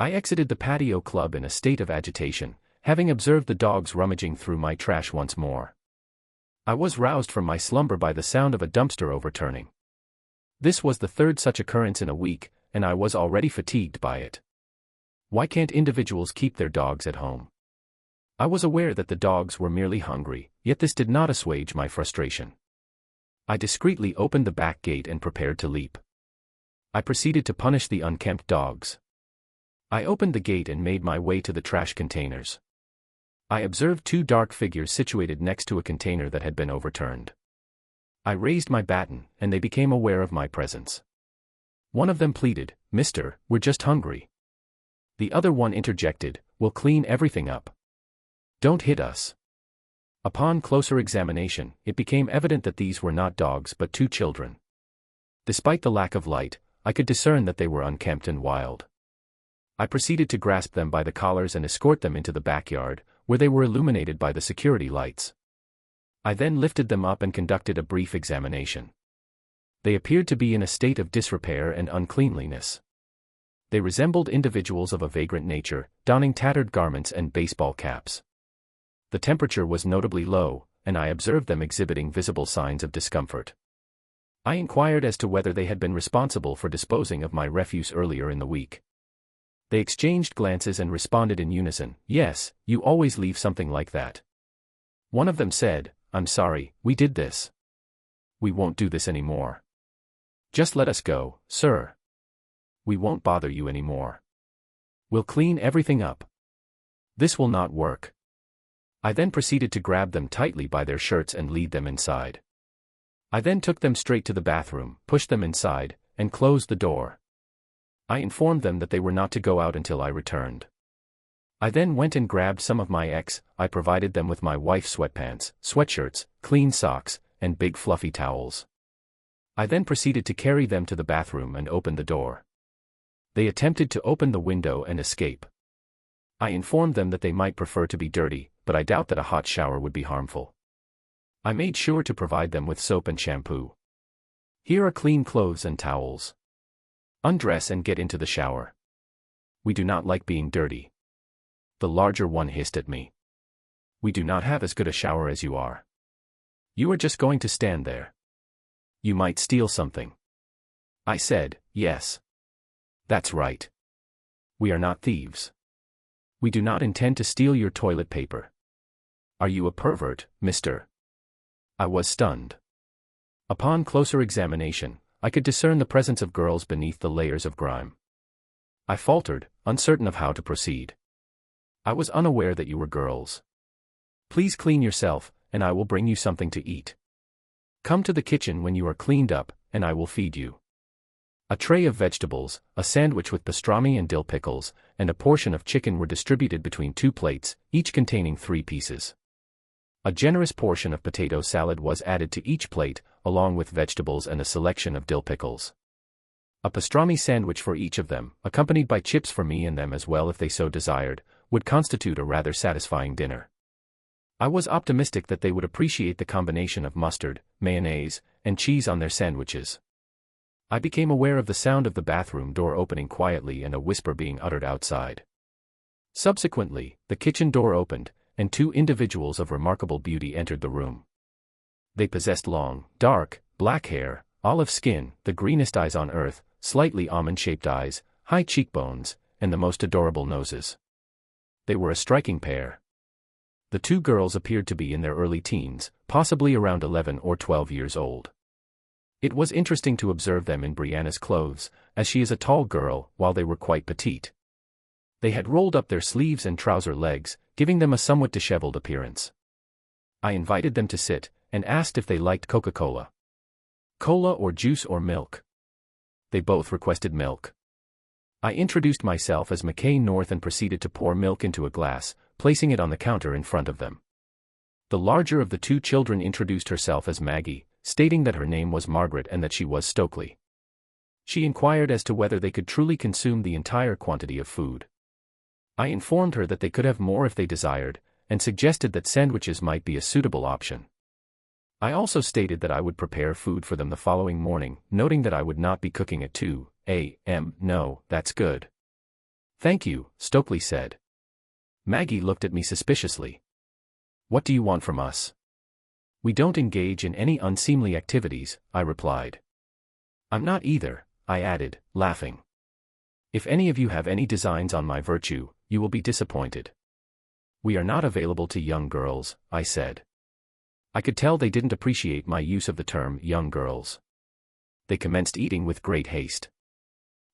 I exited the patio club in a state of agitation, having observed the dogs rummaging through my trash once more. I was roused from my slumber by the sound of a dumpster overturning. This was the third such occurrence in a week, and I was already fatigued by it. Why can't individuals keep their dogs at home? I was aware that the dogs were merely hungry, yet this did not assuage my frustration. I discreetly opened the back gate and prepared to leap. I proceeded to punish the unkempt dogs. I opened the gate and made my way to the trash containers. I observed two dark figures situated next to a container that had been overturned. I raised my baton, and they became aware of my presence. One of them pleaded, "Mister, we're just hungry." The other one interjected, "We'll clean everything up. Don't hit us." Upon closer examination, it became evident that these were not dogs but two children. Despite the lack of light, I could discern that they were unkempt and wild. I proceeded to grasp them by the collars and escort them into the backyard, where they were illuminated by the security lights. I then lifted them up and conducted a brief examination. They appeared to be in a state of disrepair and uncleanliness. They resembled individuals of a vagrant nature, donning tattered garments and baseball caps. The temperature was notably low, and I observed them exhibiting visible signs of discomfort. I inquired as to whether they had been responsible for disposing of my refuse earlier in the week. They exchanged glances and responded in unison, "Yes, you always leave something like that." One of them said, "I'm sorry, we did this. We won't do this anymore. Just let us go, sir. We won't bother you anymore. We'll clean everything up." This will not work. I then proceeded to grab them tightly by their shirts and lead them inside. I then took them straight to the bathroom, pushed them inside, and closed the door. I informed them that they were not to go out until I returned. I then went and grabbed some of my I provided them with my wife's sweatpants, sweatshirts, clean socks, and big fluffy towels. I then proceeded to carry them to the bathroom and open the door. They attempted to open the window and escape. I informed them that they might prefer to be dirty, but I doubt that a hot shower would be harmful. I made sure to provide them with soap and shampoo. "Here are clean clothes and towels. Undress and get into the shower. We do not like being dirty." The larger one hissed at me. "We do not have as good a shower as you are. You are just going to stand there. You might steal something." I said, "Yes. That's right. We are not thieves. We do not intend to steal your toilet paper. Are you a pervert, mister?" I was stunned. Upon closer examination, I could discern the presence of girls beneath the layers of grime. I faltered, uncertain of how to proceed. "I was unaware that you were girls. Please clean yourself, and I will bring you something to eat. Come to the kitchen when you are cleaned up, and I will feed you." A tray of vegetables, a sandwich with pastrami and dill pickles, and a portion of chicken were distributed between two plates, each containing 3 pieces. A generous portion of potato salad was added to each plate, along with vegetables and a selection of dill pickles. A pastrami sandwich for each of them, accompanied by chips for me and them as well if they so desired, would constitute a rather satisfying dinner. I was optimistic that they would appreciate the combination of mustard, mayonnaise, and cheese on their sandwiches. I became aware of the sound of the bathroom door opening quietly and a whisper being uttered outside. Subsequently, the kitchen door opened, and 2 individuals of remarkable beauty entered the room. They possessed long, dark, black hair, olive skin, the greenest eyes on earth, slightly almond-shaped eyes, high cheekbones, and the most adorable noses. They were a striking pair. The 2 girls appeared to be in their early teens, possibly around 11 or 12 years old. It was interesting to observe them in Brianna's clothes, as she is a tall girl, while they were quite petite. They had rolled up their sleeves and trouser legs, giving them a somewhat disheveled appearance. I invited them to sit, and asked if they liked Coca-Cola. Cola or juice or milk? They both requested milk. I introduced myself as McKay North and proceeded to pour milk into a glass, placing it on the counter in front of them. The larger of the 2 children introduced herself as Maggie, stating that her name was Margaret and that she was Stokely. She inquired as to whether they could truly consume the entire quantity of food. I informed her that they could have more if they desired, and suggested that sandwiches might be a suitable option. I also stated that I would prepare food for them the following morning, noting that I would not be cooking at 2 a.m. No, that's good. Thank you, Stokely said. Maggie looked at me suspiciously. What do you want from us? We don't engage in any unseemly activities, I replied. I'm not either, I added, laughing. If any of you have any designs on my virtue, you will be disappointed. We are not available to young girls, I said. I could tell they didn't appreciate my use of the term young girls. They commenced eating with great haste.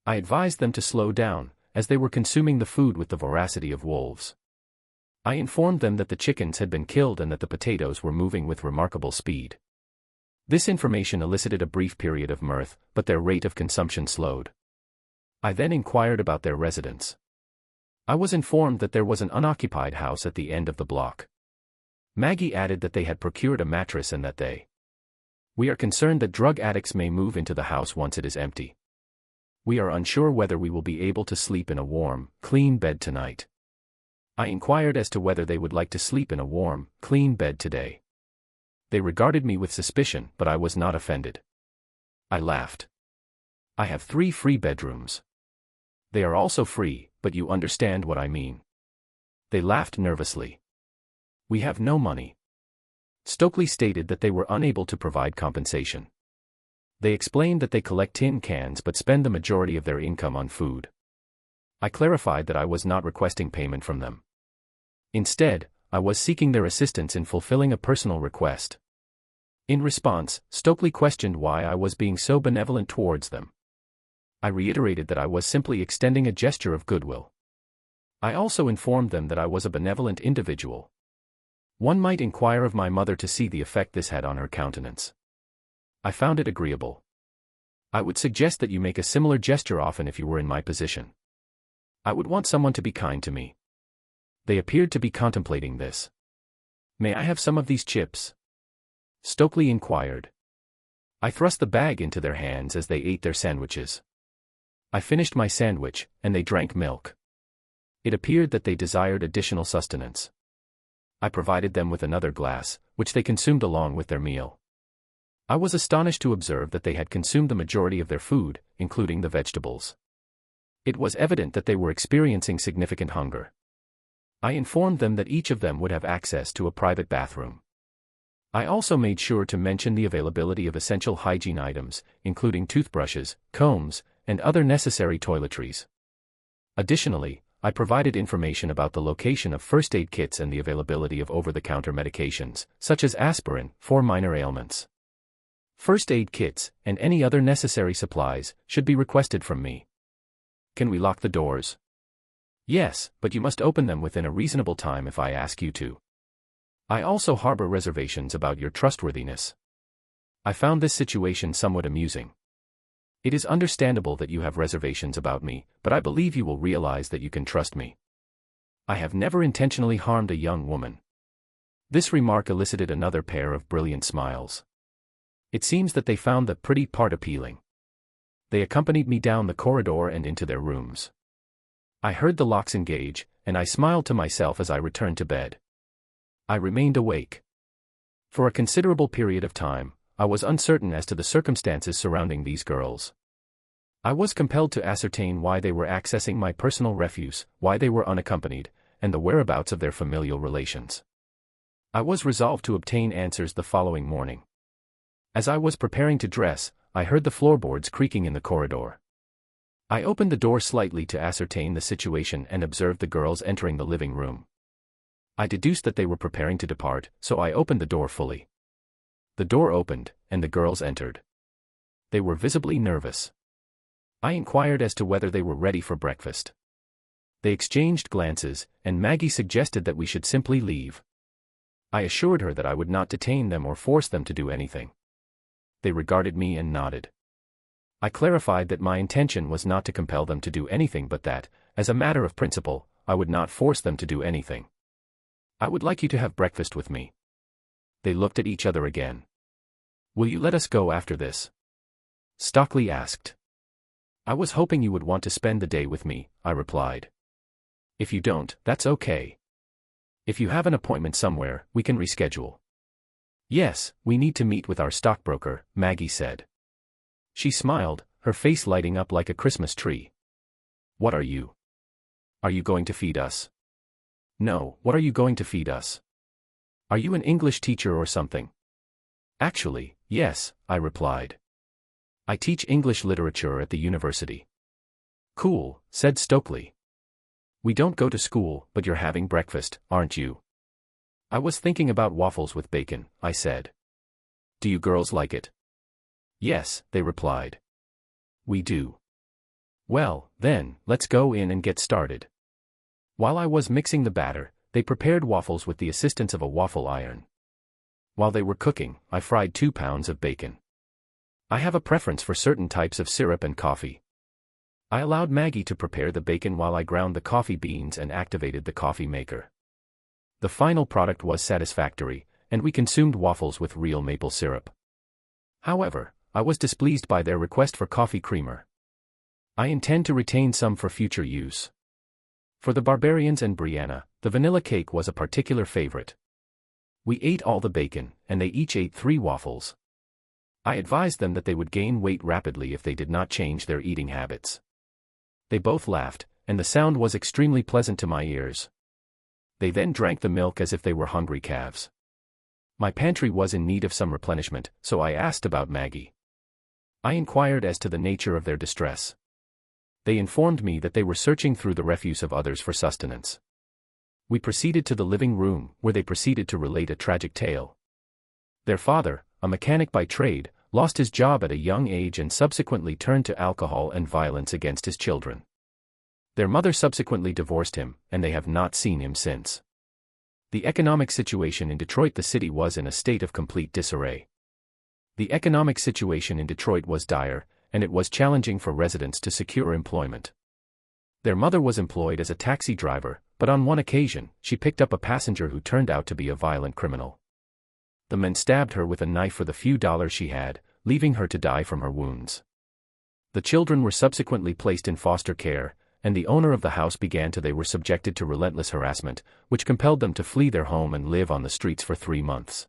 I advised them to slow down, as they were consuming the food with the voracity of wolves. I informed them that the chickens had been killed and that the potatoes were moving with remarkable speed. This information elicited a brief period of mirth, but their rate of consumption slowed. I then inquired about their residence. I was informed that there was an unoccupied house at the end of the block. Maggie added that they had procured a mattress and that we are concerned that drug addicts may move into the house once it is empty. We are unsure whether we will be able to sleep in a warm, clean bed tonight. I inquired as to whether they would like to sleep in a warm, clean bed today. They regarded me with suspicion, but I was not offended. I laughed. I have 3 free bedrooms. They are also free, but you understand what I mean. They laughed nervously. We have no money. Stokely stated that they were unable to provide compensation. They explained that they collect tin cans but spend the majority of their income on food. I clarified that I was not requesting payment from them. Instead, I was seeking their assistance in fulfilling a personal request. In response, Stokely questioned why I was being so benevolent towards them. I reiterated that I was simply extending a gesture of goodwill. I also informed them that I was a benevolent individual. One might inquire of my mother to see the effect this had on her countenance. I found it agreeable. I would suggest that you make a similar gesture often if you were in my position. I would want someone to be kind to me. They appeared to be contemplating this. May I have some of these chips? Stokely inquired. I thrust the bag into their hands as they ate their sandwiches. I finished my sandwich, and they drank milk. It appeared that they desired additional sustenance. I provided them with another glass, which they consumed along with their meal. I was astonished to observe that they had consumed the majority of their food, including the vegetables. It was evident that they were experiencing significant hunger. I informed them that each of them would have access to a private bathroom. I also made sure to mention the availability of essential hygiene items, including toothbrushes, combs, and other necessary toiletries. Additionally, I provided information about the location of first aid kits and the availability of over-the-counter medications, such as aspirin, for minor ailments. First aid kits, and any other necessary supplies, should be requested from me. Can we lock the doors? Yes, but you must open them within a reasonable time if I ask you to. I also harbor reservations about your trustworthiness. I found this situation somewhat amusing. It is understandable that you have reservations about me, but I believe you will realize that you can trust me. I have never intentionally harmed a young woman. This remark elicited another pair of brilliant smiles. It seems that they found the pretty part appealing. They accompanied me down the corridor and into their rooms. I heard the locks engage, and I smiled to myself as I returned to bed. I remained awake. For a considerable period of time, I was uncertain as to the circumstances surrounding these girls. I was compelled to ascertain why they were accessing my personal refuse, why they were unaccompanied, and the whereabouts of their familial relations. I was resolved to obtain answers the following morning. As I was preparing to dress, I heard the floorboards creaking in the corridor. I opened the door slightly to ascertain the situation and observed the girls entering the living room. I deduced that they were preparing to depart, so I opened the door fully. The door opened, and the girls entered. They were visibly nervous. I inquired as to whether they were ready for breakfast. They exchanged glances, and Maggie suggested that we should simply leave. I assured her that I would not detain them or force them to do anything. They regarded me and nodded. I clarified that my intention was not to compel them to do anything but that, as a matter of principle, I would not force them to do anything. I would like you to have breakfast with me. They looked at each other again. Will you let us go after this? Stokely asked. I was hoping you would want to spend the day with me, I replied. If you don't, that's okay. If you have an appointment somewhere, we can reschedule. Yes, we need to meet with our stockbroker, Maggie said. She smiled, her face lighting up like a Christmas tree. What are you? Are you going to feed us? No, what are you going to feed us? Are you an English teacher or something? Actually, yes, I replied. I teach English literature at the university. Cool, said Stokely. We don't go to school, but you're having breakfast, aren't you? I was thinking about waffles with bacon, I said. Do you girls like it? Yes, they replied. We do. Well, then, let's go in and get started. While I was mixing the batter, they prepared waffles with the assistance of a waffle iron. While they were cooking, I fried 2 pounds of bacon. I have a preference for certain types of syrup and coffee. I allowed Maggie to prepare the bacon while I ground the coffee beans and activated the coffee maker. The final product was satisfactory, and we consumed waffles with real maple syrup. However, I was displeased by their request for coffee creamer. I intend to retain some for future use. For the Barbarians and Brianna, the vanilla cake was a particular favorite. We ate all the bacon, and they each ate 3 waffles. I advised them that they would gain weight rapidly if they did not change their eating habits. They both laughed, and the sound was extremely pleasant to my ears. They then drank the milk as if they were hungry calves. My pantry was in need of some replenishment, so I asked about Maggie. I inquired as to the nature of their distress. They informed me that they were searching through the refuse of others for sustenance. We proceeded to the living room, where they proceeded to relate a tragic tale. Their father, a mechanic by trade, lost his job at a young age and subsequently turned to alcohol and violence against his children. Their mother subsequently divorced him, and they have not seen him since. The economic situation in Detroit, the city, was in a state of complete disarray. The economic situation in Detroit was dire, and it was challenging for residents to secure employment. Their mother was employed as a taxi driver, but on one occasion, she picked up a passenger who turned out to be a violent criminal. The man stabbed her with a knife for the few dollars she had, leaving her to die from her wounds. The children were subsequently placed in foster care, and the owner of the house they were subjected to relentless harassment, which compelled them to flee their home and live on the streets for 3 months.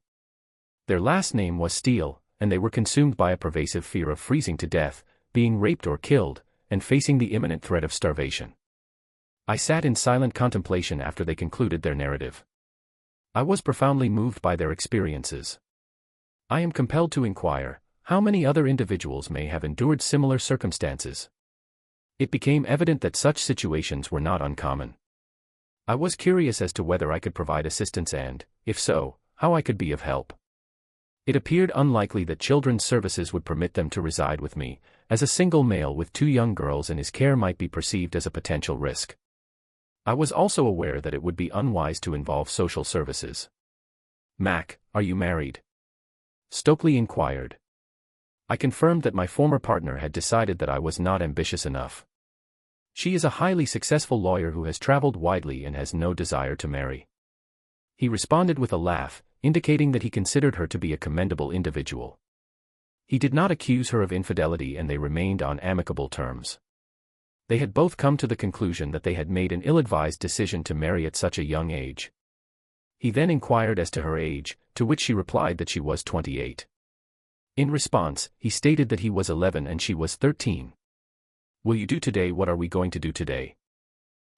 Their last name was Steele, and they were consumed by a pervasive fear of freezing to death, being raped or killed, and facing the imminent threat of starvation. I sat in silent contemplation after they concluded their narrative. I was profoundly moved by their experiences. I am compelled to inquire, how many other individuals may have endured similar circumstances? It became evident that such situations were not uncommon. I was curious as to whether I could provide assistance and, if so, how I could be of help. It appeared unlikely that children's services would permit them to reside with me, as a single male with 2 young girls in his care might be perceived as a potential risk. I was also aware that it would be unwise to involve social services. Mac, are you married? Stokely inquired. I confirmed that my former partner had decided that I was not ambitious enough. She is a highly successful lawyer who has traveled widely and has no desire to marry. He responded with a laugh, indicating that he considered her to be a commendable individual. He did not accuse her of infidelity and they remained on amicable terms. They had both come to the conclusion that they had made an ill-advised decision to marry at such a young age. He then inquired as to her age, to which she replied that she was 28. In response, he stated that he was 11 and she was 13. Will you do today? What are we going to do today?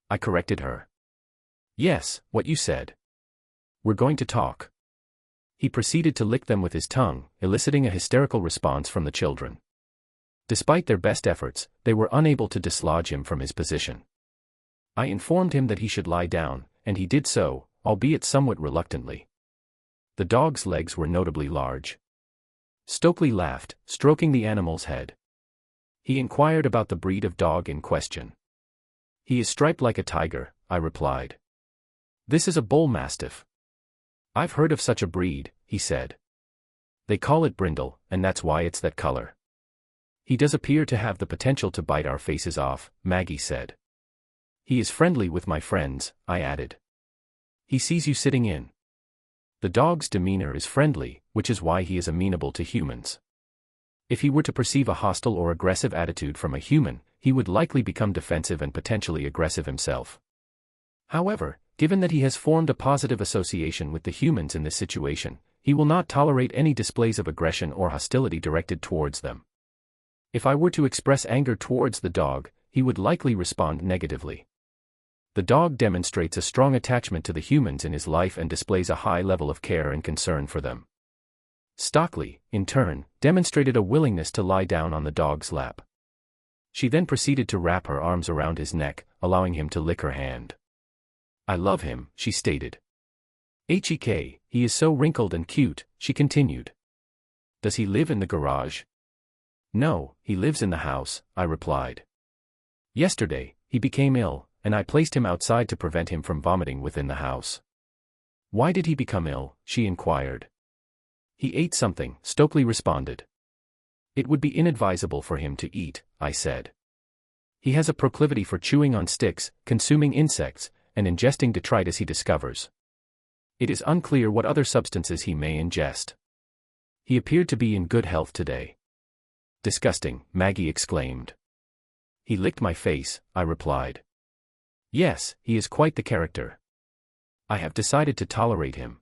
I corrected her. Yes, what you said. We're going to talk. He proceeded to lick them with his tongue, eliciting a hysterical response from the children. Despite their best efforts, they were unable to dislodge him from his position. I informed him that he should lie down, and he did so, albeit somewhat reluctantly. The dog's legs were notably large. Stokely laughed, stroking the animal's head. He inquired about the breed of dog in question. He is striped like a tiger, I replied. This is a bull mastiff. I've heard of such a breed, he said. They call it brindle, and that's why it's that color. He does appear to have the potential to bite our faces off, Maggie said. He is friendly with my friends, I added. He sees you sitting in. The dog's demeanor is friendly, which is why he is amenable to humans. If he were to perceive a hostile or aggressive attitude from a human, he would likely become defensive and potentially aggressive himself. However, given that he has formed a positive association with the humans in this situation, he will not tolerate any displays of aggression or hostility directed towards them. If I were to express anger towards the dog, he would likely respond negatively. The dog demonstrates a strong attachment to the humans in his life and displays a high level of care and concern for them. Stockley, in turn, demonstrated a willingness to lie down on the dog's lap. She then proceeded to wrap her arms around his neck, allowing him to lick her hand. "I love him," she stated. "He is so wrinkled and cute," she continued. "Does he live in the garage?" "No, he lives in the house," I replied. "Yesterday, he became ill, and I placed him outside to prevent him from vomiting within the house." "Why did he become ill?" she inquired. "He ate something," Stokely responded. "It would be inadvisable for him to eat," I said. "He has a proclivity for chewing on sticks, consuming insects, and ingesting detritus he discovers. It is unclear what other substances he may ingest. He appeared to be in good health today." "Disgusting," Maggie exclaimed. "He licked my face," I replied. "Yes, he is quite the character. I have decided to tolerate him.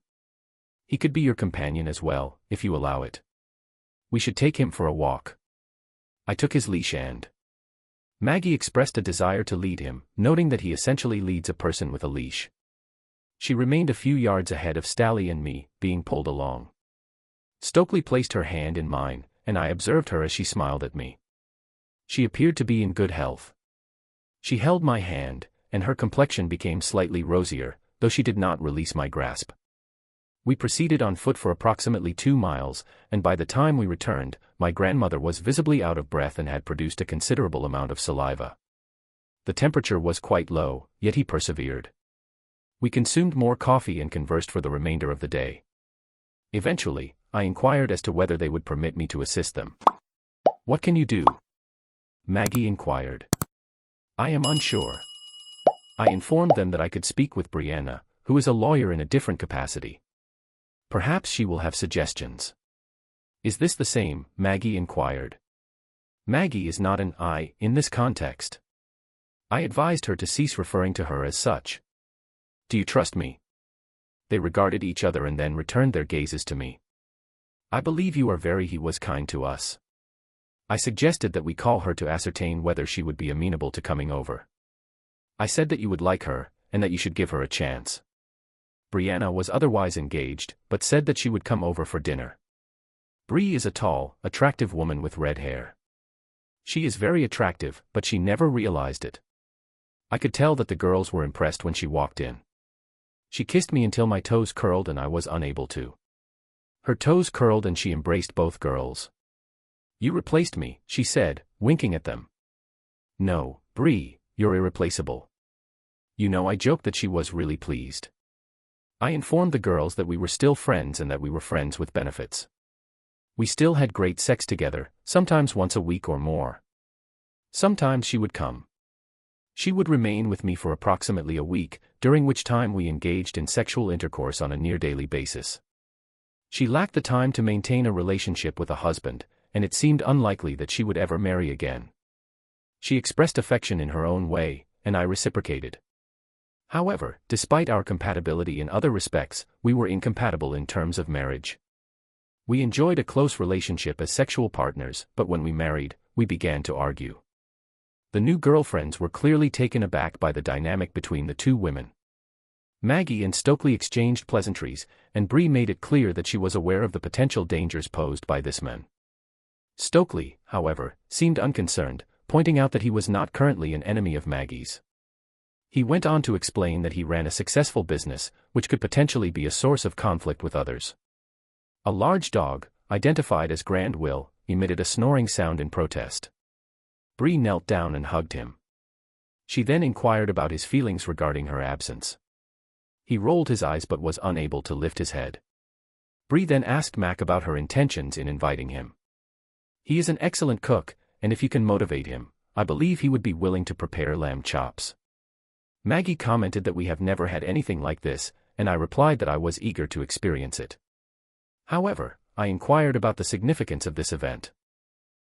He could be your companion as well, if you allow it. We should take him for a walk." I took his leash and Maggie expressed a desire to lead him, noting that he essentially leads a person with a leash. She remained a few yards ahead of Stally and me, being pulled along. Stokely placed her hand in mine, and I observed her as she smiled at me. She appeared to be in good health. She held my hand, and her complexion became slightly rosier, though she did not release my grasp. We proceeded on foot for approximately 2 miles, and by the time we returned, my grandmother was visibly out of breath and had produced a considerable amount of saliva. The temperature was quite low, yet he persevered. We consumed more coffee and conversed for the remainder of the day. Eventually, I inquired as to whether they would permit me to assist them. "What can you do?" Maggie inquired. "I am unsure." I informed them that I could speak with Brianna, who is a lawyer in a different capacity. "Perhaps she will have suggestions." "Is this the same?" Maggie inquired. Maggie is not an I in this context. I advised her to cease referring to her as such. "Do you trust me?" They regarded each other and then returned their gazes to me. "I believe you are very." He was kind to us. I suggested that we call her to ascertain whether she would be amenable to coming over. I said that you would like her, and that you should give her a chance. Brianna was otherwise engaged, but said that she would come over for dinner. Bree is a tall, attractive woman with red hair. She is very attractive, but she never realized it. I could tell that the girls were impressed when she walked in. She kissed me until my toes curled and I was unable to. Her toes curled and she embraced both girls. "You replaced me," she said, winking at them. "No, Bree, you're irreplaceable." You know, I joked that she was really pleased. I informed the girls that we were still friends and that we were friends with benefits. We still had great sex together, sometimes once a week or more. Sometimes she would come. She would remain with me for approximately a week, during which time we engaged in sexual intercourse on a near-daily basis. She lacked the time to maintain a relationship with a husband, and it seemed unlikely that she would ever marry again. She expressed affection in her own way, and I reciprocated. However, despite our compatibility in other respects, we were incompatible in terms of marriage. We enjoyed a close relationship as sexual partners, but when we married, we began to argue. The new girlfriends were clearly taken aback by the dynamic between the two women. Maggie and Stokely exchanged pleasantries, and Bree made it clear that she was aware of the potential dangers posed by this man. Stokely, however, seemed unconcerned, pointing out that he was not currently an enemy of Maggie's. He went on to explain that he ran a successful business, which could potentially be a source of conflict with others. A large dog, identified as Grand Will, emitted a snoring sound in protest. Bree knelt down and hugged him. She then inquired about his feelings regarding her absence. He rolled his eyes but was unable to lift his head. Bree then asked Mac about her intentions in inviting him. "He is an excellent cook, and if you can motivate him, I believe he would be willing to prepare lamb chops." Maggie commented that we have never had anything like this, and I replied that I was eager to experience it. However, I inquired about the significance of this event.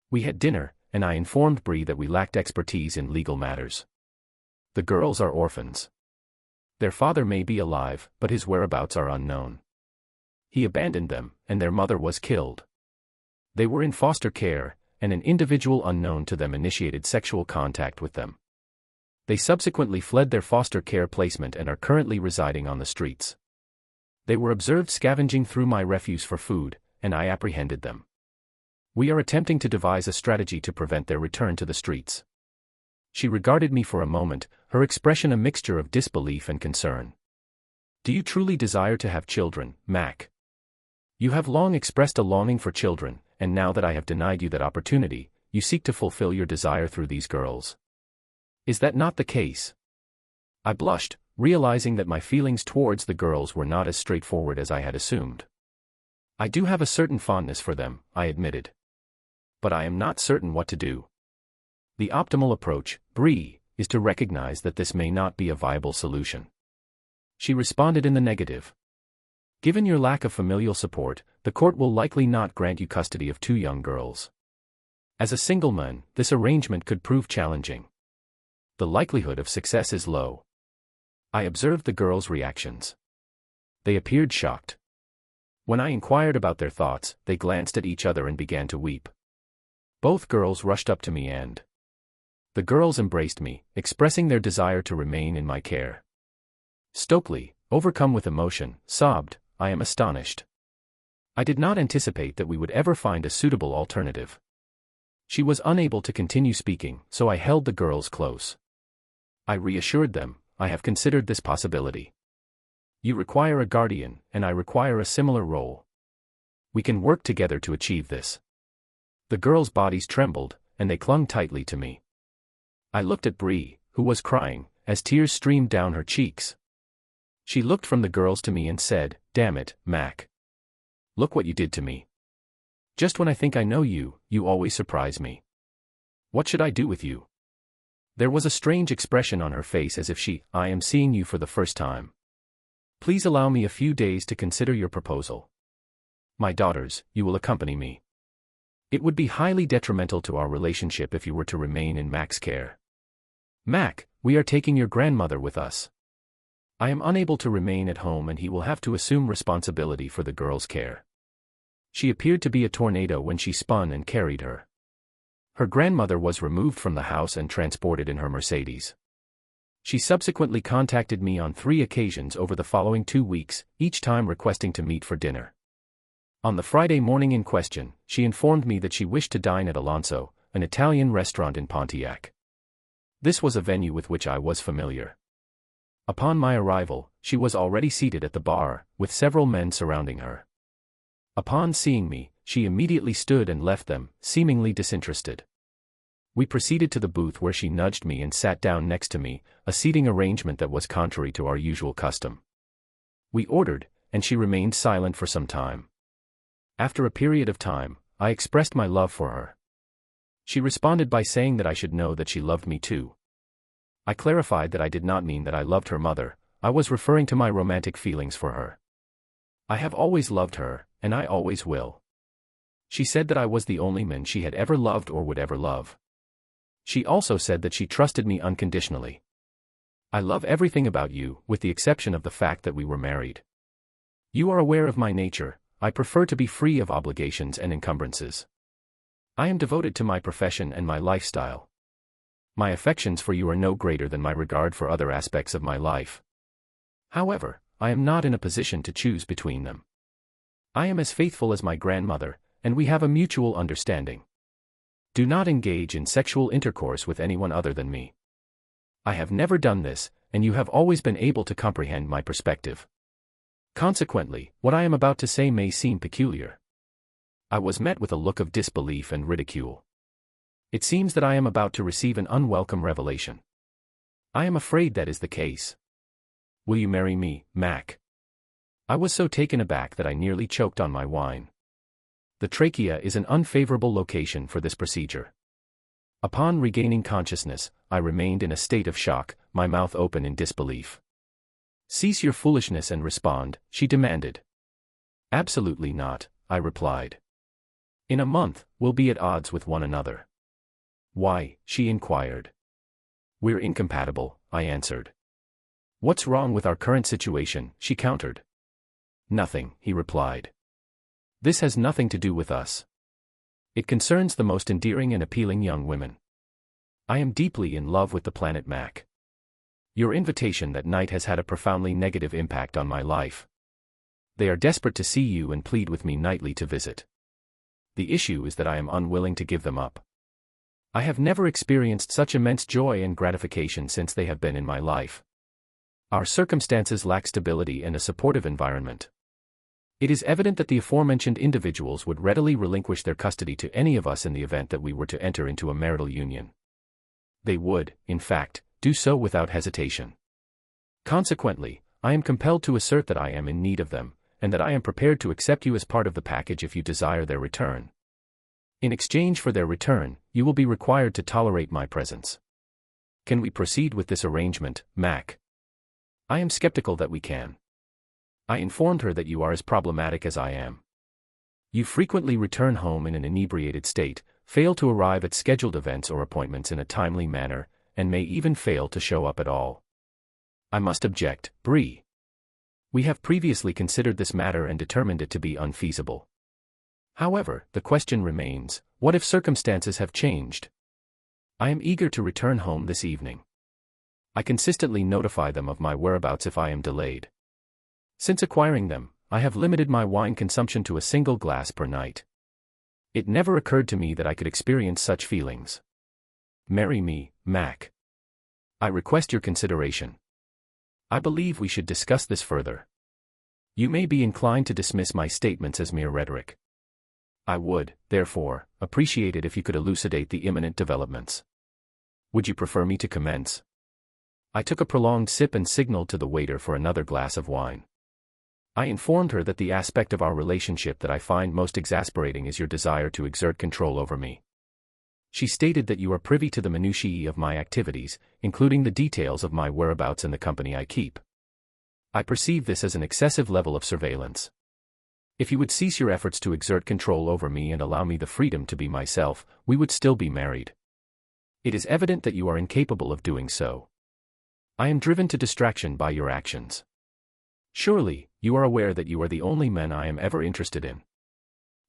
We had dinner, and I informed Bree that we lacked expertise in legal matters. The girls are orphans. Their father may be alive, but his whereabouts are unknown. He abandoned them, and their mother was killed. They were in foster care, and an individual unknown to them initiated sexual contact with them. They subsequently fled their foster care placement and are currently residing on the streets. They were observed scavenging through my refuse for food, and I apprehended them. We are attempting to devise a strategy to prevent their return to the streets. She regarded me for a moment, her expression a mixture of disbelief and concern. Do you truly desire to have children, Mac? You have long expressed a longing for children, and now that I have denied you that opportunity, you seek to fulfill your desire through these girls. Is that not the case? I blushed, realizing that my feelings towards the girls were not as straightforward as I had assumed. I do have a certain fondness for them, I admitted. But I am not certain what to do. The optimal approach, Bree, is to recognize that this may not be a viable solution. She responded in the negative. Given your lack of familial support, the court will likely not grant you custody of 2 young girls. As a single man, this arrangement could prove challenging. The likelihood of success is low. I observed the girls' reactions. They appeared shocked. When I inquired about their thoughts, they glanced at each other and began to weep. Both girls rushed up to me and the girls embraced me, expressing their desire to remain in my care. Stokely, overcome with emotion, sobbed, I am astonished. I did not anticipate that we would ever find a suitable alternative. She was unable to continue speaking, so I held the girls close. I reassured them, I have considered this possibility. You require a guardian, and I require a similar role. We can work together to achieve this. The girls' bodies trembled, and they clung tightly to me. I looked at Bree, who was crying, as tears streamed down her cheeks. She looked from the girls to me and said, Damn it, Mac. Look what you did to me. Just when I think I know you, you always surprise me. What should I do with you? There was a strange expression on her face as if I am seeing you for the first time. Please allow me a few days to consider your proposal. My daughters, you will accompany me. It would be highly detrimental to our relationship if you were to remain in Mac's care. Mac, we are taking your grandmother with us. I am unable to remain at home and he will have to assume responsibility for the girl's care. She appeared to be a tornado when she spun and carried her. Her grandmother was removed from the house and transported in her Mercedes. She subsequently contacted me on 3 occasions over the following 2 weeks, each time requesting to meet for dinner. On the Friday morning in question, she informed me that she wished to dine at Alonso, an Italian restaurant in Pontiac. This was a venue with which I was familiar. Upon my arrival, she was already seated at the bar, with several men surrounding her. Upon seeing me, she immediately stood and left them, seemingly disinterested. We proceeded to the booth where she nudged me and sat down next to me, a seating arrangement that was contrary to our usual custom. We ordered, and she remained silent for some time. After a period of time, I expressed my love for her. She responded by saying that I should know that she loved me too. I clarified that I did not mean that I loved her mother, I was referring to my romantic feelings for her. I have always loved her, and I always will. She said that I was the only man she had ever loved or would ever love. She also said that she trusted me unconditionally. I love everything about you, with the exception of the fact that we were married. You are aware of my nature. I prefer to be free of obligations and encumbrances. I am devoted to my profession and my lifestyle. My affections for you are no greater than my regard for other aspects of my life. However, I am not in a position to choose between them. I am as faithful as my grandmother, and we have a mutual understanding. Do not engage in sexual intercourse with anyone other than me. I have never done this, and you have always been able to comprehend my perspective. Consequently, what I am about to say may seem peculiar. I was met with a look of disbelief and ridicule. It seems that I am about to receive an unwelcome revelation. I am afraid that is the case. Will you marry me, Mac? I was so taken aback that I nearly choked on my wine. The trachea is an unfavorable location for this procedure. Upon regaining consciousness, I remained in a state of shock, my mouth open in disbelief. Cease your foolishness and respond, she demanded. Absolutely not, I replied. In a month, we'll be at odds with one another. Why? She inquired. We're incompatible, I answered. What's wrong with our current situation? She countered. Nothing, he replied. This has nothing to do with us. It concerns the most endearing and appealing young women. I am deeply in love with the planet Mac. Your invitation that night has had a profoundly negative impact on my life. They are desperate to see you and plead with me nightly to visit. The issue is that I am unwilling to give them up. I have never experienced such immense joy and gratification since they have been in my life. Our circumstances lack stability and a supportive environment. It is evident that the aforementioned individuals would readily relinquish their custody to any of us in the event that we were to enter into a marital union. They would, in fact, do so without hesitation. Consequently, I am compelled to assert that I am in need of them, and that I am prepared to accept you as part of the package if you desire their return. In exchange for their return, you will be required to tolerate my presence. Can we proceed with this arrangement, Mac? I am skeptical that we can. I informed her that you are as problematic as I am. You frequently return home in an inebriated state, fail to arrive at scheduled events or appointments in a timely manner, and may even fail to show up at all. I must object, Bree. We have previously considered this matter and determined it to be unfeasible. However, the question remains, what if circumstances have changed? I am eager to return home this evening. I consistently notify them of my whereabouts if I am delayed. Since acquiring them, I have limited my wine consumption to a single glass per night. It never occurred to me that I could experience such feelings. Marry me, Mac. I request your consideration. I believe we should discuss this further. You may be inclined to dismiss my statements as mere rhetoric. I would, therefore, appreciate it if you could elucidate the imminent developments. Would you prefer me to commence? I took a prolonged sip and signaled to the waiter for another glass of wine. I informed her that the aspect of our relationship that I find most exasperating is your desire to exert control over me. She stated that you are privy to the minutiae of my activities, including the details of my whereabouts and the company I keep. I perceive this as an excessive level of surveillance. If you would cease your efforts to exert control over me and allow me the freedom to be myself, we would still be married. It is evident that you are incapable of doing so. I am driven to distraction by your actions. Surely, you are aware that you are the only man I am ever interested in.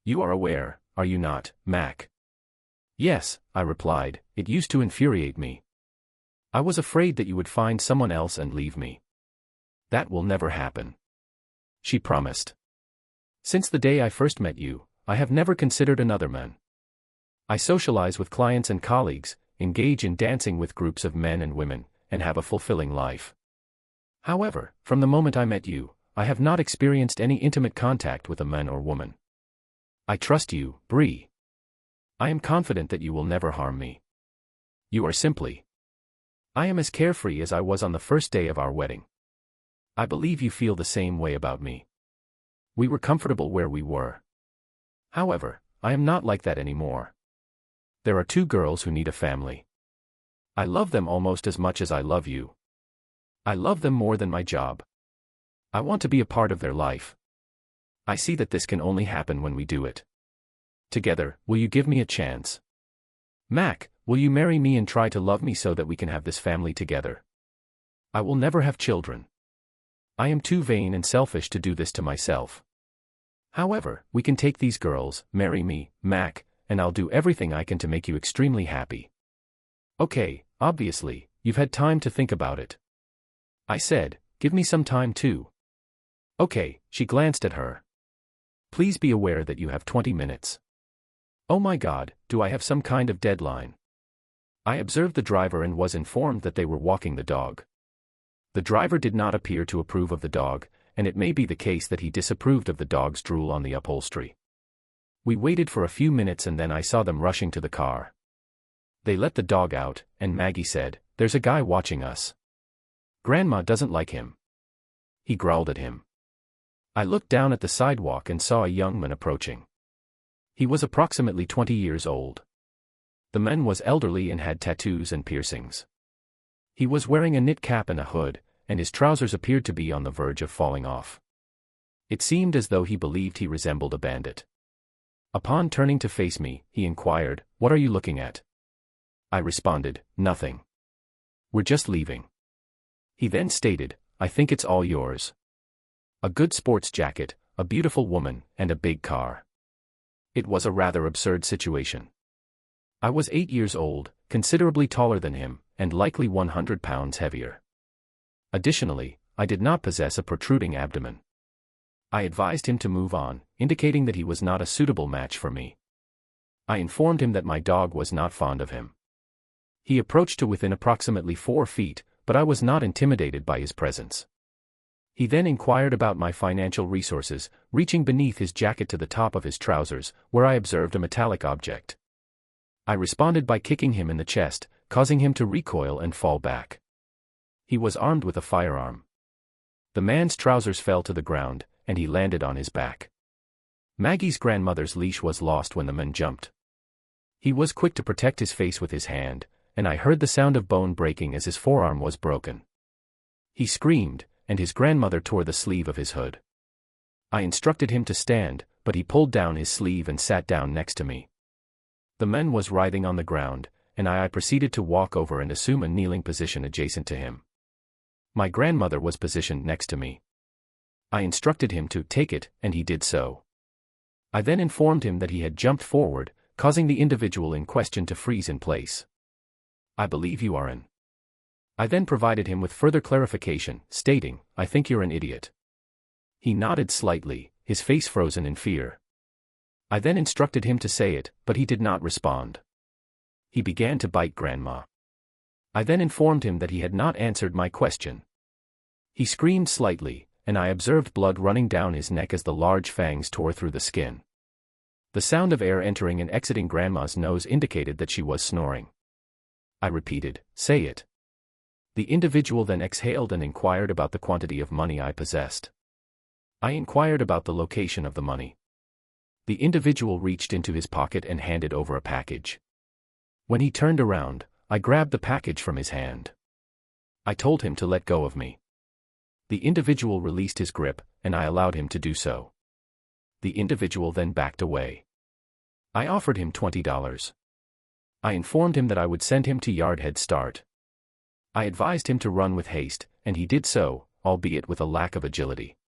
You are aware, are you not, Mac? Yes, I replied, it used to infuriate me. I was afraid that you would find someone else and leave me. That will never happen. She promised. Since the day I first met you, I have never considered another man. I socialize with clients and colleagues, engage in dancing with groups of men and women, and have a fulfilling life. However, from the moment I met you, I have not experienced any intimate contact with a man or woman. I trust you, Bree. I am confident that you will never harm me. You are simply. I am as carefree as I was on the first day of our wedding. I believe you feel the same way about me. We were comfortable where we were. However, I am not like that anymore. There are two girls who need a family. I love them almost as much as I love you. I love them more than my job. I want to be a part of their life. I see that this can only happen when we do it. Together, will you give me a chance? Mac, will you marry me and try to love me so that we can have this family together? I will never have children. I am too vain and selfish to do this to myself. However, we can take these girls, marry me, Mac, and I'll do everything I can to make you extremely happy. Okay, obviously, you've had time to think about it. I said, give me some time too. Okay, she glanced at her. Please be aware that you have 20 minutes. Oh my God, do I have some kind of deadline? I observed the driver and was informed that they were walking the dog. The driver did not appear to approve of the dog, and it may be the case that he disapproved of the dog's drool on the upholstery. We waited for a few minutes and then I saw them rushing to the car. They let the dog out, and Maggie said, "There's a guy watching us. Grandma doesn't like him." He growled at him. I looked down at the sidewalk and saw a young man approaching. He was approximately 20 years old. The man was elderly and had tattoos and piercings. He was wearing a knit cap and a hood, and his trousers appeared to be on the verge of falling off. It seemed as though he believed he resembled a bandit. Upon turning to face me, he inquired, "What are you looking at?" I responded, "Nothing. We're just leaving." He then stated, "I think it's all yours. A good sports jacket, a beautiful woman, and a big car." It was a rather absurd situation. I was 8 years old, considerably taller than him, and likely 100 pounds heavier. Additionally, I did not possess a protruding abdomen. I advised him to move on, indicating that he was not a suitable match for me. I informed him that my dog was not fond of him. He approached to within approximately 4 feet, but I was not intimidated by his presence. He then inquired about my financial resources, reaching beneath his jacket to the top of his trousers, where I observed a metallic object. I responded by kicking him in the chest, causing him to recoil and fall back. He was armed with a firearm. The man's trousers fell to the ground, and he landed on his back. Maggie's grandmother's leash was lost when the man jumped. He was quick to protect his face with his hand, and I heard the sound of bone breaking as his forearm was broken. He screamed, and his grandmother tore the sleeve of his hood. I instructed him to stand, but he pulled down his sleeve and sat down next to me. The man was writhing on the ground, and I proceeded to walk over and assume a kneeling position adjacent to him. My grandmother was positioned next to me. I instructed him to take it, and he did so. I then informed him that he had jumped forward, causing the individual in question to freeze in place. "I believe you are in." I then provided him with further clarification, stating, "I think you're an idiot." He nodded slightly, his face frozen in fear. I then instructed him to say it, but he did not respond. He began to bite Grandma. I then informed him that he had not answered my question. He screamed slightly, and I observed blood running down his neck as the large fangs tore through the skin. The sound of air entering and exiting Grandma's nose indicated that she was snoring. I repeated, "Say it." The individual then exhaled and inquired about the quantity of money I possessed. I inquired about the location of the money. The individual reached into his pocket and handed over a package. When he turned around, I grabbed the package from his hand. I told him to let go of me. The individual released his grip, and I allowed him to do so. The individual then backed away. I offered him $20. I informed him that I would send him to Yard Head Start. I advised him to run with haste, and he did so, albeit with a lack of agility.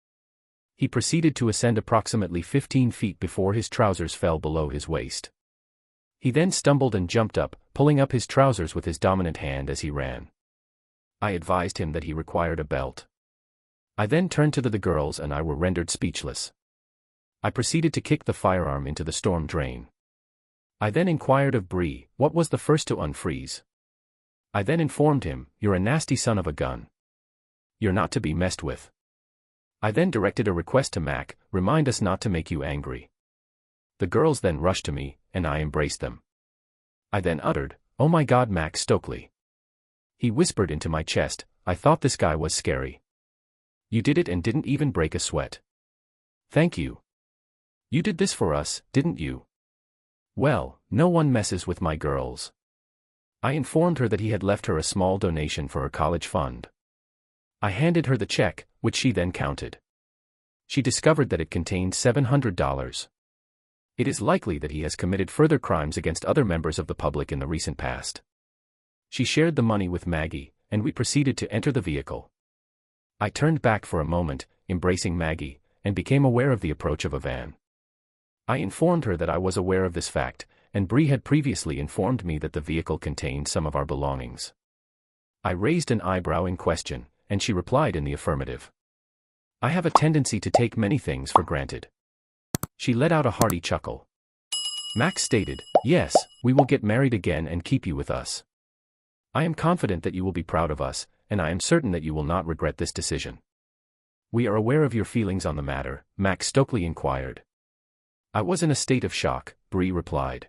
He proceeded to ascend approximately 15 feet before his trousers fell below his waist. He then stumbled and jumped up, pulling up his trousers with his dominant hand as he ran. I advised him that he required a belt. I then turned to the girls and I were rendered speechless. I proceeded to kick the firearm into the storm drain. I then inquired of Bree, what was the first to unfreeze. I then informed him, "You're a nasty son of a gun. You're not to be messed with." I then directed a request to Mac, "Remind us not to make you angry." The girls then rushed to me, and I embraced them. I then uttered, "Oh my God, Mac Stokely." He whispered into my chest, "I thought this guy was scary. You did it and didn't even break a sweat. Thank you. You did this for us, didn't you?" Well, no one messes with my girls. I informed her that he had left her a small donation for her college fund. I handed her the check, which she then counted. She discovered that it contained $700. It is likely that he has committed further crimes against other members of the public in the recent past. She shared the money with Maggie, and we proceeded to enter the vehicle. I turned back for a moment, embracing Maggie, and became aware of the approach of a van. I informed her that I was aware of this fact, and Bree had previously informed me that the vehicle contained some of our belongings. I raised an eyebrow in question, and she replied in the affirmative. I have a tendency to take many things for granted. She let out a hearty chuckle. Max stated, "Yes, we will get married again and keep you with us. I am confident that you will be proud of us, and I am certain that you will not regret this decision." "We are aware of your feelings on the matter," Max Stokely inquired. "I was in a state of shock," Bree replied.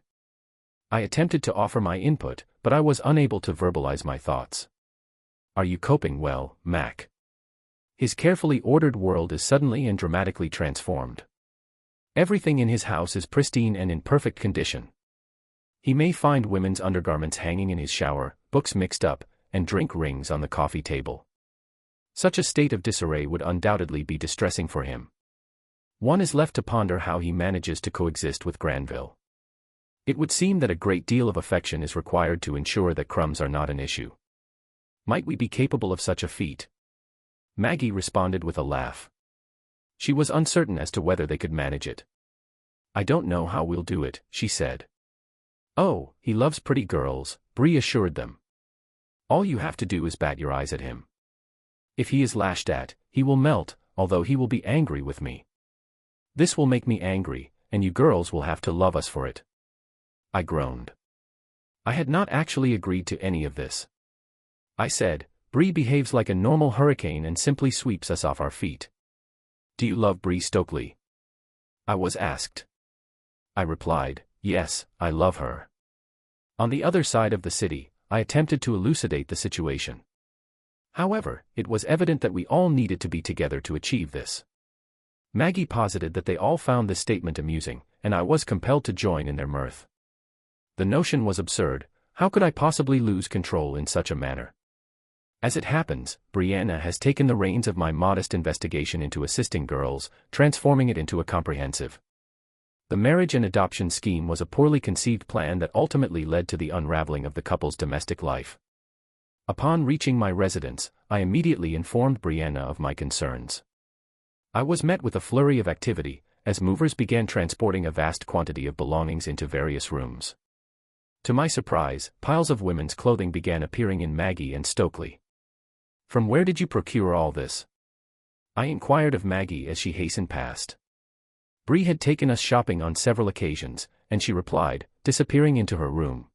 I attempted to offer my input, but I was unable to verbalize my thoughts. "Are you coping well, Mac?" His carefully ordered world is suddenly and dramatically transformed. Everything in his house is pristine and in perfect condition. He may find women's undergarments hanging in his shower, books mixed up, and drink rings on the coffee table. Such a state of disarray would undoubtedly be distressing for him. One is left to ponder how he manages to coexist with Granville. It would seem that a great deal of affection is required to ensure that crumbs are not an issue. Might we be capable of such a feat? Maggie responded with a laugh. She was uncertain as to whether they could manage it. "I don't know how we'll do it," she said. "Oh, he loves pretty girls," Bree assured them. "All you have to do is bat your eyes at him." If he is lashed at, he will melt, although he will be angry with me. This will make me angry, and you girls will have to love us for it. I groaned. I had not actually agreed to any of this. I said, Bree behaves like a normal hurricane and simply sweeps us off our feet. Do you love Bree Stokely? I was asked. I replied, yes, I love her. On the other side of the city, I attempted to elucidate the situation. However, it was evident that we all needed to be together to achieve this. Maggie posited that they all found this statement amusing, and I was compelled to join in their mirth. The notion was absurd. How could I possibly lose control in such a manner? As it happens, Brianna has taken the reins of my modest investigation into assisting girls, transforming it into a comprehensive. The marriage and adoption scheme was a poorly conceived plan that ultimately led to the unraveling of the couple's domestic life. Upon reaching my residence, I immediately informed Brianna of my concerns. I was met with a flurry of activity, as movers began transporting a vast quantity of belongings into various rooms. To my surprise, piles of women's clothing began appearing in Maggie and Stokely. From where did you procure all this? I inquired of Maggie as she hastened past. Bree had taken us shopping on several occasions, and she replied, disappearing into her room.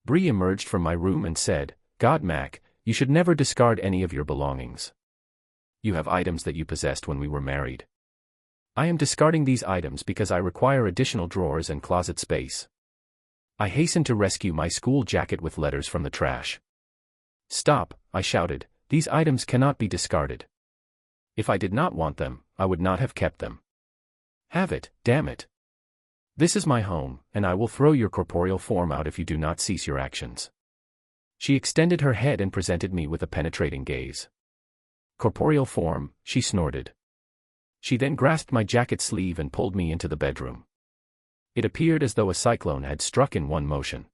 Bree emerged from my room and said, God Mac, you should never discard any of your belongings. You have items that you possessed when we were married. I am discarding these items because I require additional drawers and closet space. I hastened to rescue my school jacket with letters from the trash. Stop, I shouted, these items cannot be discarded. If I did not want them, I would not have kept them. Have it, damn it. This is my home, and I will throw your corporeal form out if you do not cease your actions. She extended her head and presented me with a penetrating gaze. Corporeal form, she snorted. She then grasped my jacket sleeve and pulled me into the bedroom. It appeared as though a cyclone had struck in one motion.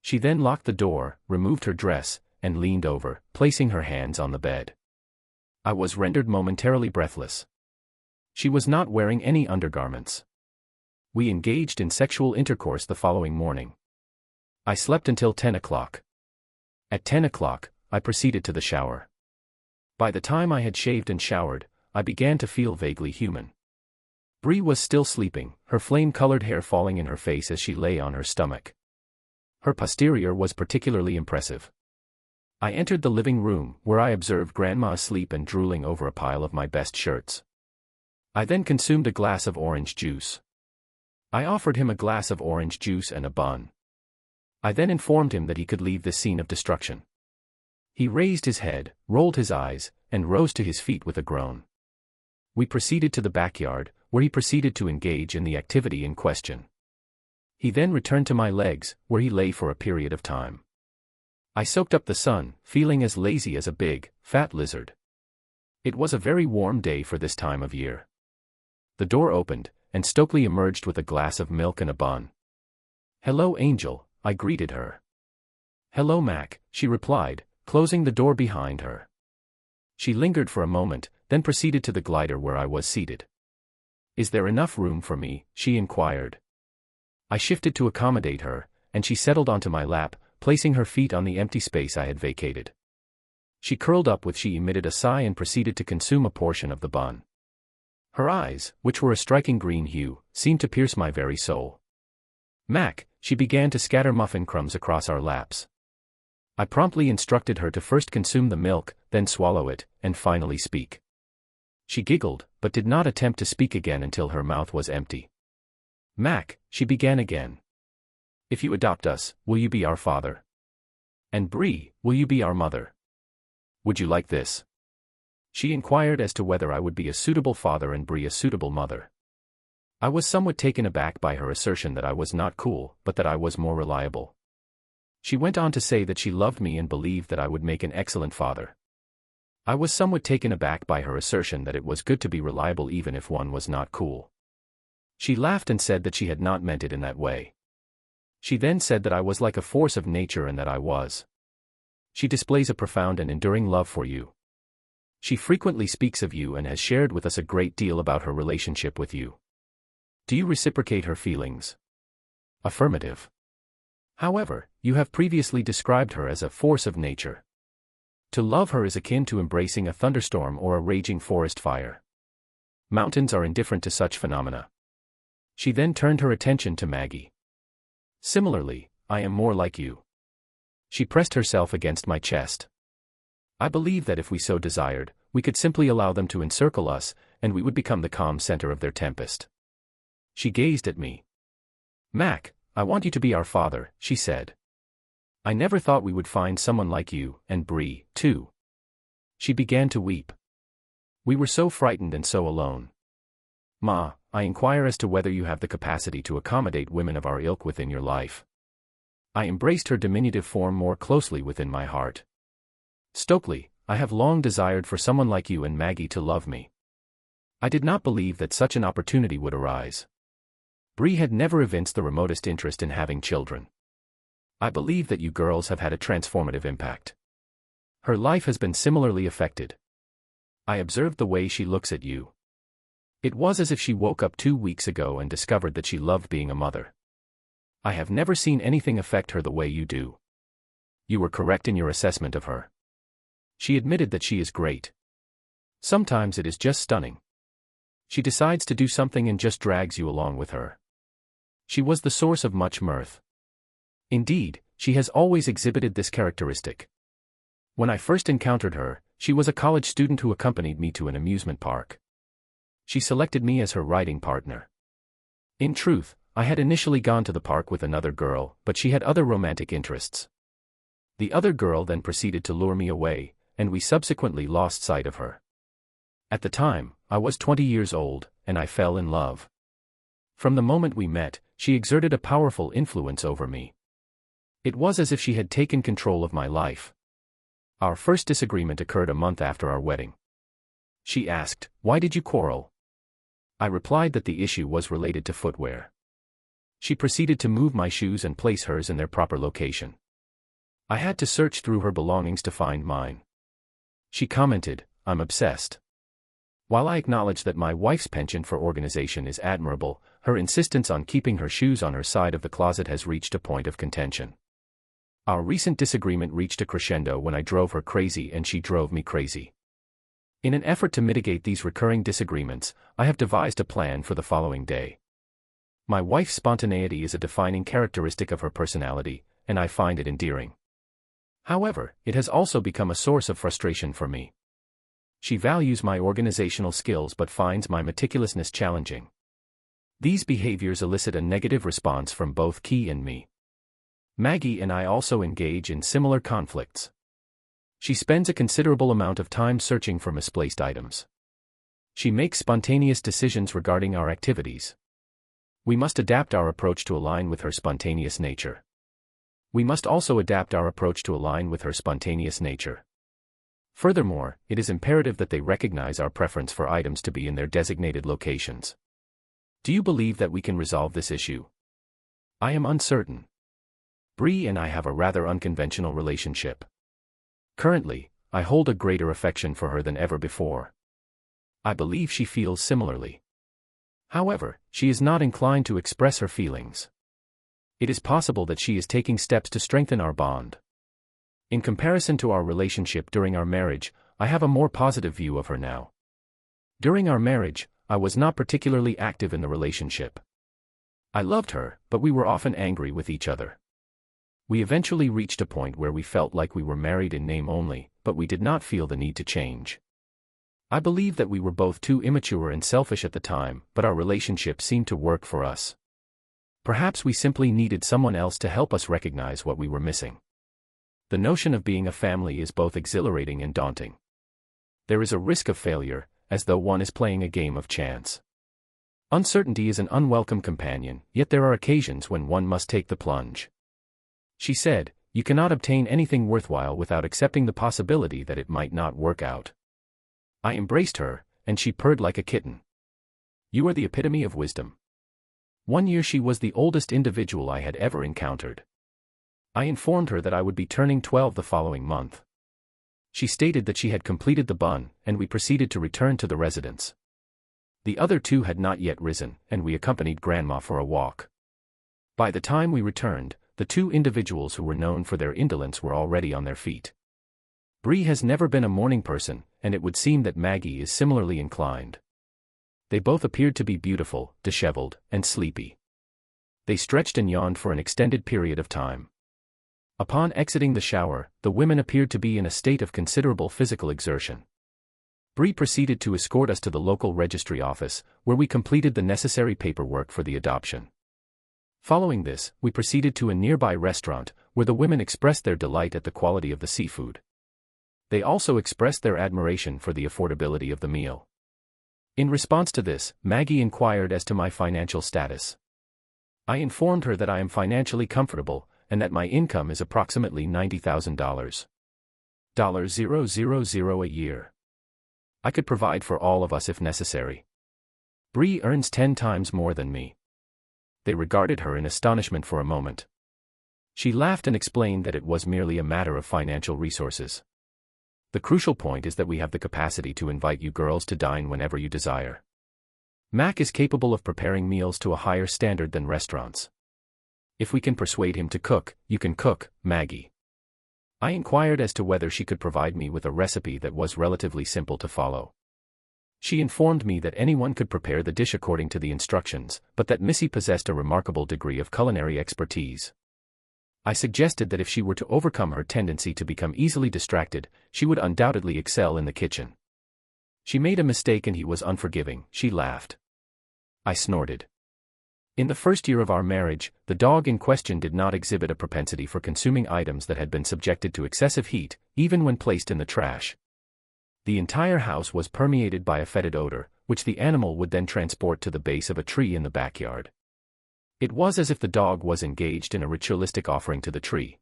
She then locked the door, removed her dress, and leaned over, placing her hands on the bed. I was rendered momentarily breathless. She was not wearing any undergarments. We engaged in sexual intercourse the following morning. I slept until 10 o'clock. At 10 o'clock, I proceeded to the shower. By the time I had shaved and showered, I began to feel vaguely human. Bree was still sleeping, her flame-colored hair falling in her face as she lay on her stomach. Her posterior was particularly impressive. I entered the living room, where I observed Grandma asleep and drooling over a pile of my best shirts. I then consumed a glass of orange juice. I offered him a glass of orange juice and a bun. I then informed him that he could leave this scene of destruction. He raised his head, rolled his eyes, and rose to his feet with a groan. We proceeded to the backyard, where he proceeded to engage in the activity in question. He then returned to my legs, where he lay for a period of time. I soaked up the sun, feeling as lazy as a big, fat lizard. It was a very warm day for this time of year. The door opened, and Stokely emerged with a glass of milk and a bun. Hello, Angel, I greeted her. Hello, Mac, she replied, closing the door behind her. She lingered for a moment, then proceeded to the glider where I was seated. Is there enough room for me? She inquired. I shifted to accommodate her, and she settled onto my lap, placing her feet on the empty space I had vacated. She curled up with she emitted a sigh and proceeded to consume a portion of the bun. Her eyes, which were a striking green hue, seemed to pierce my very soul. Mac, she began to scatter muffin crumbs across our laps. I promptly instructed her to first consume the milk, then swallow it, and finally speak. She giggled, but did not attempt to speak again until her mouth was empty. Mac, she began again. If you adopt us, will you be our father? And Bree, will you be our mother? Would you like this? She inquired as to whether I would be a suitable father and Bree a suitable mother. I was somewhat taken aback by her assertion that I was not cool, but that I was more reliable. She went on to say that she loved me and believed that I would make an excellent father. I was somewhat taken aback by her assertion that it was good to be reliable even if one was not cool. She laughed and said that she had not meant it in that way. She then said that I was like a force of nature and that I was. She displays a profound and enduring love for you. She frequently speaks of you and has shared with us a great deal about her relationship with you. Do you reciprocate her feelings? Affirmative. However, you have previously described her as a force of nature. To love her is akin to embracing a thunderstorm or a raging forest fire. Mountains are indifferent to such phenomena. She then turned her attention to Maggie. Similarly, I am more like you. She pressed herself against my chest. I believe that if we so desired, we could simply allow them to encircle us, and we would become the calm center of their tempest. She gazed at me. Mac, I want you to be our father, she said. I never thought we would find someone like you, and Bree, too. She began to weep. We were so frightened and so alone. Ma, I inquire as to whether you have the capacity to accommodate women of our ilk within your life. I embraced her diminutive form more closely within my heart. Stokely, I have long desired for someone like you and Maggie to love me. I did not believe that such an opportunity would arise. Bree had never evinced the remotest interest in having children. I believe that you girls have had a transformative impact. Her life has been similarly affected. I observed the way she looks at you. It was as if she woke up 2 weeks ago and discovered that she loved being a mother. I have never seen anything affect her the way you do. You were correct in your assessment of her. She admitted that she is great. Sometimes it is just stunning. She decides to do something and just drags you along with her. She was the source of much mirth. Indeed, she has always exhibited this characteristic. When I first encountered her, she was a college student who accompanied me to an amusement park. She selected me as her riding partner. In truth, I had initially gone to the park with another girl, but she had other romantic interests. The other girl then proceeded to lure me away, and we subsequently lost sight of her. At the time, I was 20 years old, and I fell in love. From the moment we met, she exerted a powerful influence over me. It was as if she had taken control of my life. Our first disagreement occurred a month after our wedding. She asked, "Why did you quarrel?" I replied that the issue was related to footwear. She proceeded to move my shoes and place hers in their proper location. I had to search through her belongings to find mine. She commented, "I'm obsessed." While I acknowledge that my wife's penchant for organization is admirable, her insistence on keeping her shoes on her side of the closet has reached a point of contention. Our recent disagreement reached a crescendo when I drove her crazy and she drove me crazy. In an effort to mitigate these recurring disagreements, I have devised a plan for the following day. My wife's spontaneity is a defining characteristic of her personality, and I find it endearing. However, it has also become a source of frustration for me. She values my organizational skills but finds my meticulousness challenging. These behaviors elicit a negative response from both Key and me. Maggie and I also engage in similar conflicts. She spends a considerable amount of time searching for misplaced items. She makes spontaneous decisions regarding our activities. We must adapt our approach to align with her spontaneous nature. We must also adapt our approach to align with her spontaneous nature. Furthermore, it is imperative that they recognize our preference for items to be in their designated locations. Do you believe that we can resolve this issue? I am uncertain. Bree and I have a rather unconventional relationship. Currently, I hold a greater affection for her than ever before. I believe she feels similarly. However, she is not inclined to express her feelings. It is possible that she is taking steps to strengthen our bond. In comparison to our relationship during our marriage, I have a more positive view of her now. During our marriage, I was not particularly active in the relationship. I loved her, but we were often angry with each other. We eventually reached a point where we felt like we were married in name only, but we did not feel the need to change. I believe that we were both too immature and selfish at the time, but our relationship seemed to work for us. Perhaps we simply needed someone else to help us recognize what we were missing. The notion of being a family is both exhilarating and daunting. There is a risk of failure, as though one is playing a game of chance. Uncertainty is an unwelcome companion, yet there are occasions when one must take the plunge. She said, "You cannot obtain anything worthwhile without accepting the possibility that it might not work out." I embraced her, and she purred like a kitten. "You are the epitome of wisdom." 1 year she was the oldest individual I had ever encountered. I informed her that I would be turning 12 the following month. She stated that she had completed the bun, and we proceeded to return to the residence. The other two had not yet risen, and we accompanied Grandma for a walk. By the time we returned, the two individuals who were known for their indolence were already on their feet. Bree has never been a morning person, and it would seem that Maggie is similarly inclined. They both appeared to be beautiful, disheveled, and sleepy. They stretched and yawned for an extended period of time. Upon exiting the shower, the women appeared to be in a state of considerable physical exertion. Bree proceeded to escort us to the local registry office, where we completed the necessary paperwork for the adoption. Following this, we proceeded to a nearby restaurant, where the women expressed their delight at the quality of the seafood. They also expressed their admiration for the affordability of the meal. In response to this, Maggie inquired as to my financial status. I informed her that I am financially comfortable, and that my income is approximately $90,000. $000 a year. I could provide for all of us if necessary. Bree earns 10 times more than me. They regarded her in astonishment for a moment. She laughed and explained that it was merely a matter of financial resources. The crucial point is that we have the capacity to invite you girls to dine whenever you desire. Mac is capable of preparing meals to a higher standard than restaurants. If we can persuade him to cook, you can cook, Maggie. I inquired as to whether she could provide me with a recipe that was relatively simple to follow. She informed me that anyone could prepare the dish according to the instructions, but that Missy possessed a remarkable degree of culinary expertise. I suggested that if she were to overcome her tendency to become easily distracted, she would undoubtedly excel in the kitchen. She made a mistake and he was unforgiving, she laughed. I snorted. In the first year of our marriage, the dog in question did not exhibit a propensity for consuming items that had been subjected to excessive heat, even when placed in the trash. The entire house was permeated by a fetid odor, which the animal would then transport to the base of a tree in the backyard. It was as if the dog was engaged in a ritualistic offering to the tree.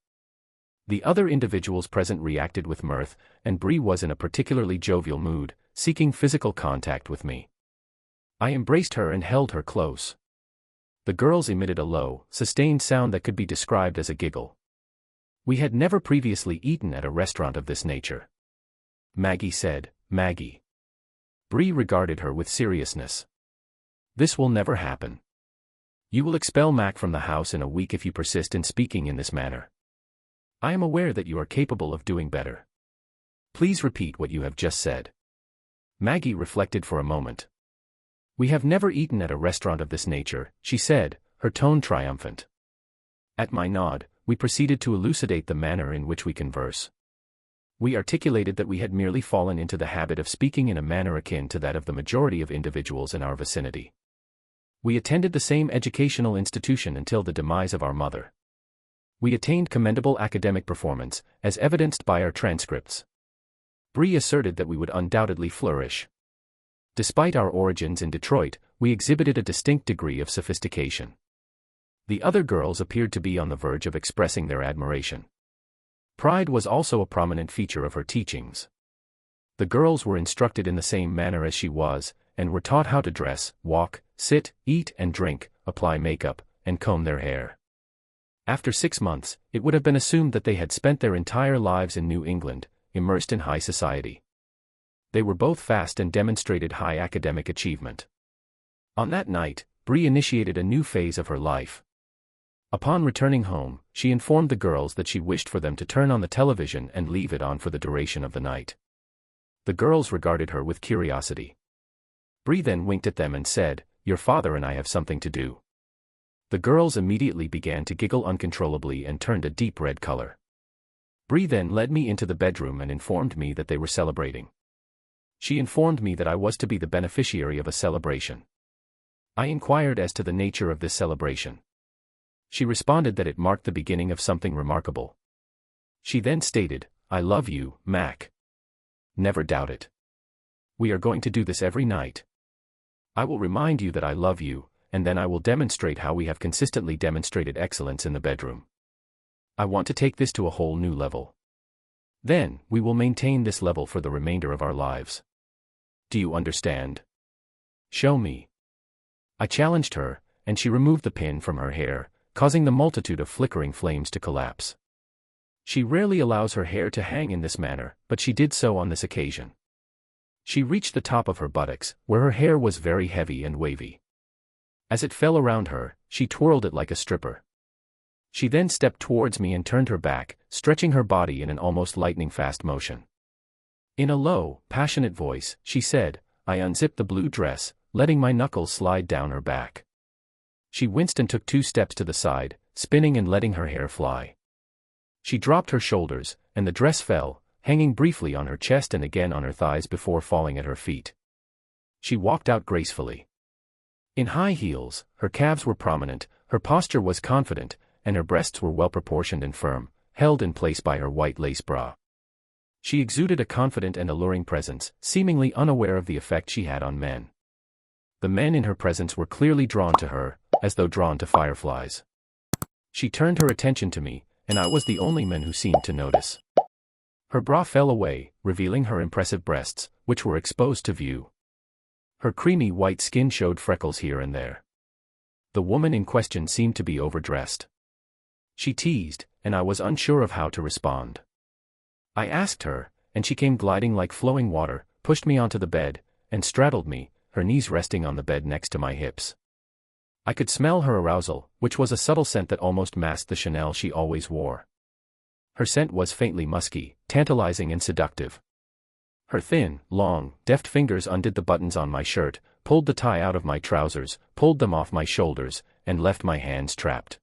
The other individuals present reacted with mirth, and Bree was in a particularly jovial mood, seeking physical contact with me. I embraced her and held her close. The girls emitted a low, sustained sound that could be described as a giggle. We had never previously eaten at a restaurant of this nature. Maggie said, Maggie. Bree regarded her with seriousness. This will never happen. You will expel Mac from the house in a week if you persist in speaking in this manner. I am aware that you are capable of doing better. Please repeat what you have just said. Maggie reflected for a moment. We have never eaten at a restaurant of this nature, she said, her tone triumphant. At my nod, we proceeded to elucidate the manner in which we converse. We articulated that we had merely fallen into the habit of speaking in a manner akin to that of the majority of individuals in our vicinity. We attended the same educational institution until the demise of our mother. We attained commendable academic performance, as evidenced by our transcripts. Bree asserted that we would undoubtedly flourish. Despite our origins in Detroit, we exhibited a distinct degree of sophistication. The other girls appeared to be on the verge of expressing their admiration. Pride was also a prominent feature of her teachings. The girls were instructed in the same manner as she was, and were taught how to dress, walk, sit, eat and drink, apply makeup, and comb their hair. After 6 months, it would have been assumed that they had spent their entire lives in New England, immersed in high society. They were both fast and demonstrated high academic achievement. On that night, Bree initiated a new phase of her life. Upon returning home, she informed the girls that she wished for them to turn on the television and leave it on for the duration of the night. The girls regarded her with curiosity. Bree then winked at them and said, "Your father and I have something to do." The girls immediately began to giggle uncontrollably and turned a deep red color. Bree then led me into the bedroom and informed me that they were celebrating. She informed me that I was to be the beneficiary of a celebration. I inquired as to the nature of this celebration. She responded that it marked the beginning of something remarkable. She then stated, "I love you, Mac. Never doubt it. We are going to do this every night. I will remind you that I love you, and then I will demonstrate how we have consistently demonstrated excellence in the bedroom. I want to take this to a whole new level. Then, we will maintain this level for the remainder of our lives. Do you understand? Show me." I challenged her, and she removed the pin from her hair, causing the multitude of flickering flames to collapse. She rarely allows her hair to hang in this manner, but she did so on this occasion. She reached the top of her buttocks, where her hair was very heavy and wavy. As it fell around her, she twirled it like a stripper. She then stepped towards me and turned her back, stretching her body in an almost lightning-fast motion. In a low, passionate voice, she said. I unzipped the blue dress, letting my knuckles slide down her back. She winced and took 2 steps to the side, spinning and letting her hair fly. She dropped her shoulders, and the dress fell, hanging briefly on her chest and again on her thighs before falling at her feet. She walked out gracefully. In high heels, her calves were prominent, her posture was confident, and her breasts were well-proportioned and firm, held in place by her white lace bra. She exuded a confident and alluring presence, seemingly unaware of the effect she had on men. The men in her presence were clearly drawn to her, as though drawn to fireflies. She turned her attention to me, and I was the only man who seemed to notice. Her bra fell away, revealing her impressive breasts, which were exposed to view. Her creamy white skin showed freckles here and there. The woman in question seemed to be overdressed. She teased, and I was unsure of how to respond. I asked her, and she came gliding like flowing water, pushed me onto the bed, and straddled me, her knees resting on the bed next to my hips. I could smell her arousal, which was a subtle scent that almost masked the Chanel she always wore. Her scent was faintly musky, tantalizing and seductive. Her thin, long, deft fingers undid the buttons on my shirt, pulled the tie out of my trousers, pulled them off my shoulders, and left my hands trapped.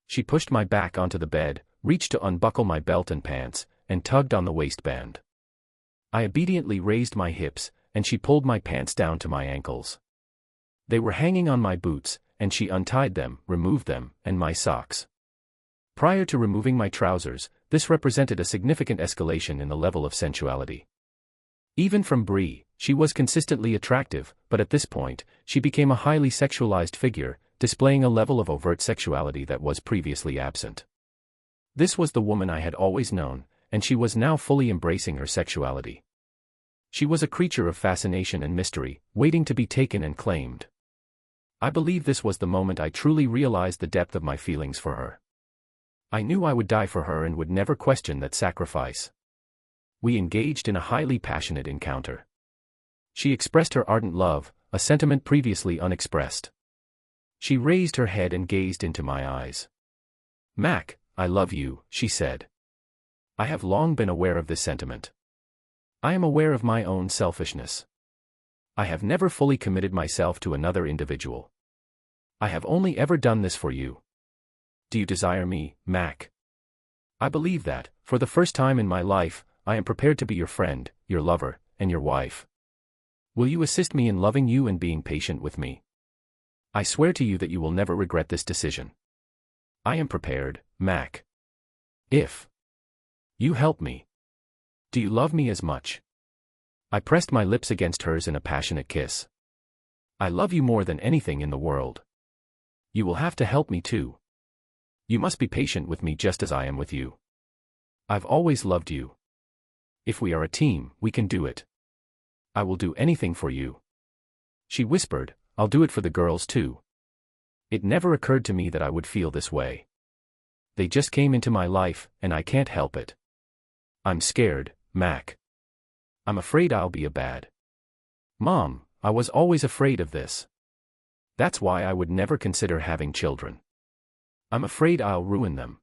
She pushed my back onto the bed, reached to unbuckle my belt and pants, and tugged on the waistband. I obediently raised my hips, and she pulled my pants down to my ankles. They were hanging on my boots, and she untied them, removed them, and my socks. Prior to removing my trousers, this represented a significant escalation in the level of sensuality. Even from Brie, she was consistently attractive, but at this point, she became a highly sexualized figure, displaying a level of overt sexuality that was previously absent. This was the woman I had always known, and she was now fully embracing her sexuality. She was a creature of fascination and mystery, waiting to be taken and claimed. I believe this was the moment I truly realized the depth of my feelings for her. I knew I would die for her and would never question that sacrifice. We engaged in a highly passionate encounter. She expressed her ardent love, a sentiment previously unexpressed. She raised her head and gazed into my eyes. "Mac, I love you," she said. I have long been aware of this sentiment. I am aware of my own selfishness. I have never fully committed myself to another individual. I have only ever done this for you. Do you desire me, Mac? I believe that, for the first time in my life, I am prepared to be your friend, your lover, and your wife. Will you assist me in loving you and being patient with me? I swear to you that you will never regret this decision. I am prepared, Mac. If you help me. Do you love me as much? I pressed my lips against hers in a passionate kiss. I love you more than anything in the world. You will have to help me too. You must be patient with me just as I am with you. I've always loved you. If we are a team, we can do it. I will do anything for you. She whispered, I'll do it for the girls too. It never occurred to me that I would feel this way. They just came into my life, and I can't help it. I'm scared, Mac. I'm afraid I'll be a bad mom. I was always afraid of this. That's why I would never consider having children. I'm afraid I'll ruin them.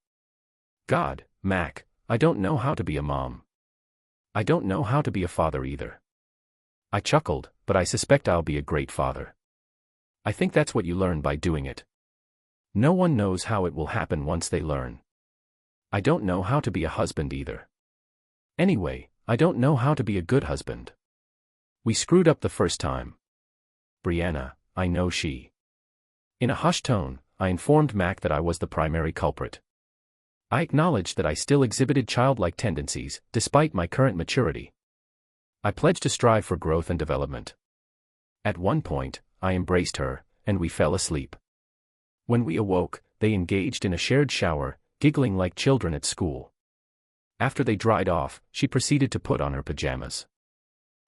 God, Mac, I don't know how to be a mom. I don't know how to be a father either. I chuckled, but I suspect I'll be a great father. I think that's what you learn by doing it. No one knows how it will happen once they learn. I don't know how to be a husband either. Anyway, I don't know how to be a good husband. We screwed up the first time. Brianna, I know she. In a hushed tone, I informed Mac that I was the primary culprit. I acknowledged that I still exhibited childlike tendencies, despite my current maturity. I pledged to strive for growth and development. At one point, I embraced her, and we fell asleep. When we awoke, they engaged in a shared shower, giggling like children at school. After they dried off, she proceeded to put on her pajamas.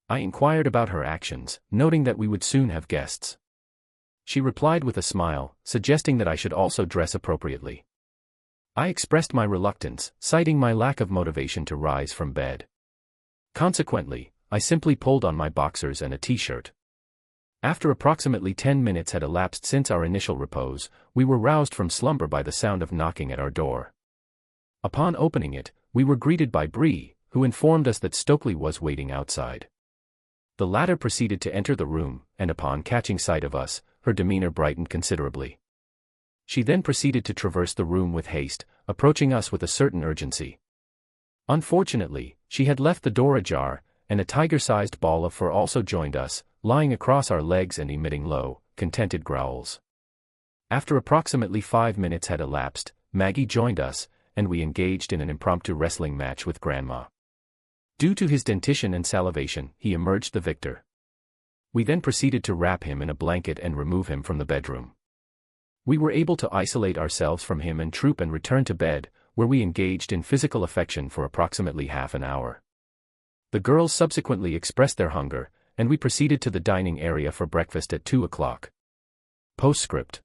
I inquired about her actions, noting that we would soon have guests. She replied with a smile, suggesting that I should also dress appropriately. I expressed my reluctance, citing my lack of motivation to rise from bed. Consequently, I simply pulled on my boxers and a t-shirt. After approximately 10 minutes had elapsed since our initial repose, we were roused from slumber by the sound of knocking at our door. Upon opening it, we were greeted by Bree, who informed us that Stokely was waiting outside. The latter proceeded to enter the room, and upon catching sight of us, her demeanor brightened considerably. She then proceeded to traverse the room with haste, approaching us with a certain urgency. Unfortunately, she had left the door ajar, and a tiger-sized ball of fur also joined us, lying across our legs and emitting low, contented growls. After approximately 5 minutes had elapsed, Maggie joined us, and we engaged in an impromptu wrestling match with Grandma. Due to his dentition and salivation, he emerged the victor. We then proceeded to wrap him in a blanket and remove him from the bedroom. We were able to isolate ourselves from him and troop and return to bed, where we engaged in physical affection for approximately half an hour. The girls subsequently expressed their hunger, and we proceeded to the dining area for breakfast at 2 o'clock. Postscript.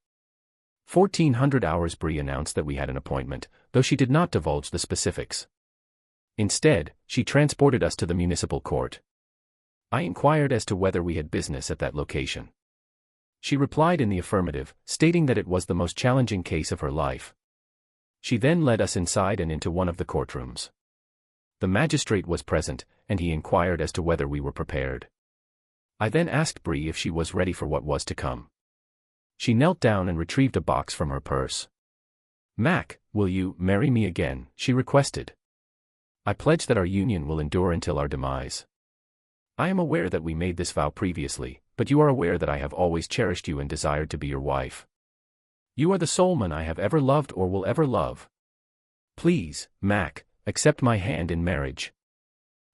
1400 hours. Bree announced that we had an appointment, though she did not divulge the specifics. Instead, she transported us to the municipal court. I inquired as to whether we had business at that location. She replied in the affirmative, stating that it was the most challenging case of her life. She then led us inside and into one of the courtrooms. The magistrate was present, and he inquired as to whether we were prepared. I then asked Bree if she was ready for what was to come. She knelt down and retrieved a box from her purse. "Mac, will you marry me again?" she requested. "I pledge that our union will endure until our demise. I am aware that we made this vow previously, but you are aware that I have always cherished you and desired to be your wife. You are the sole man I have ever loved or will ever love. Please, Mac, accept my hand in marriage."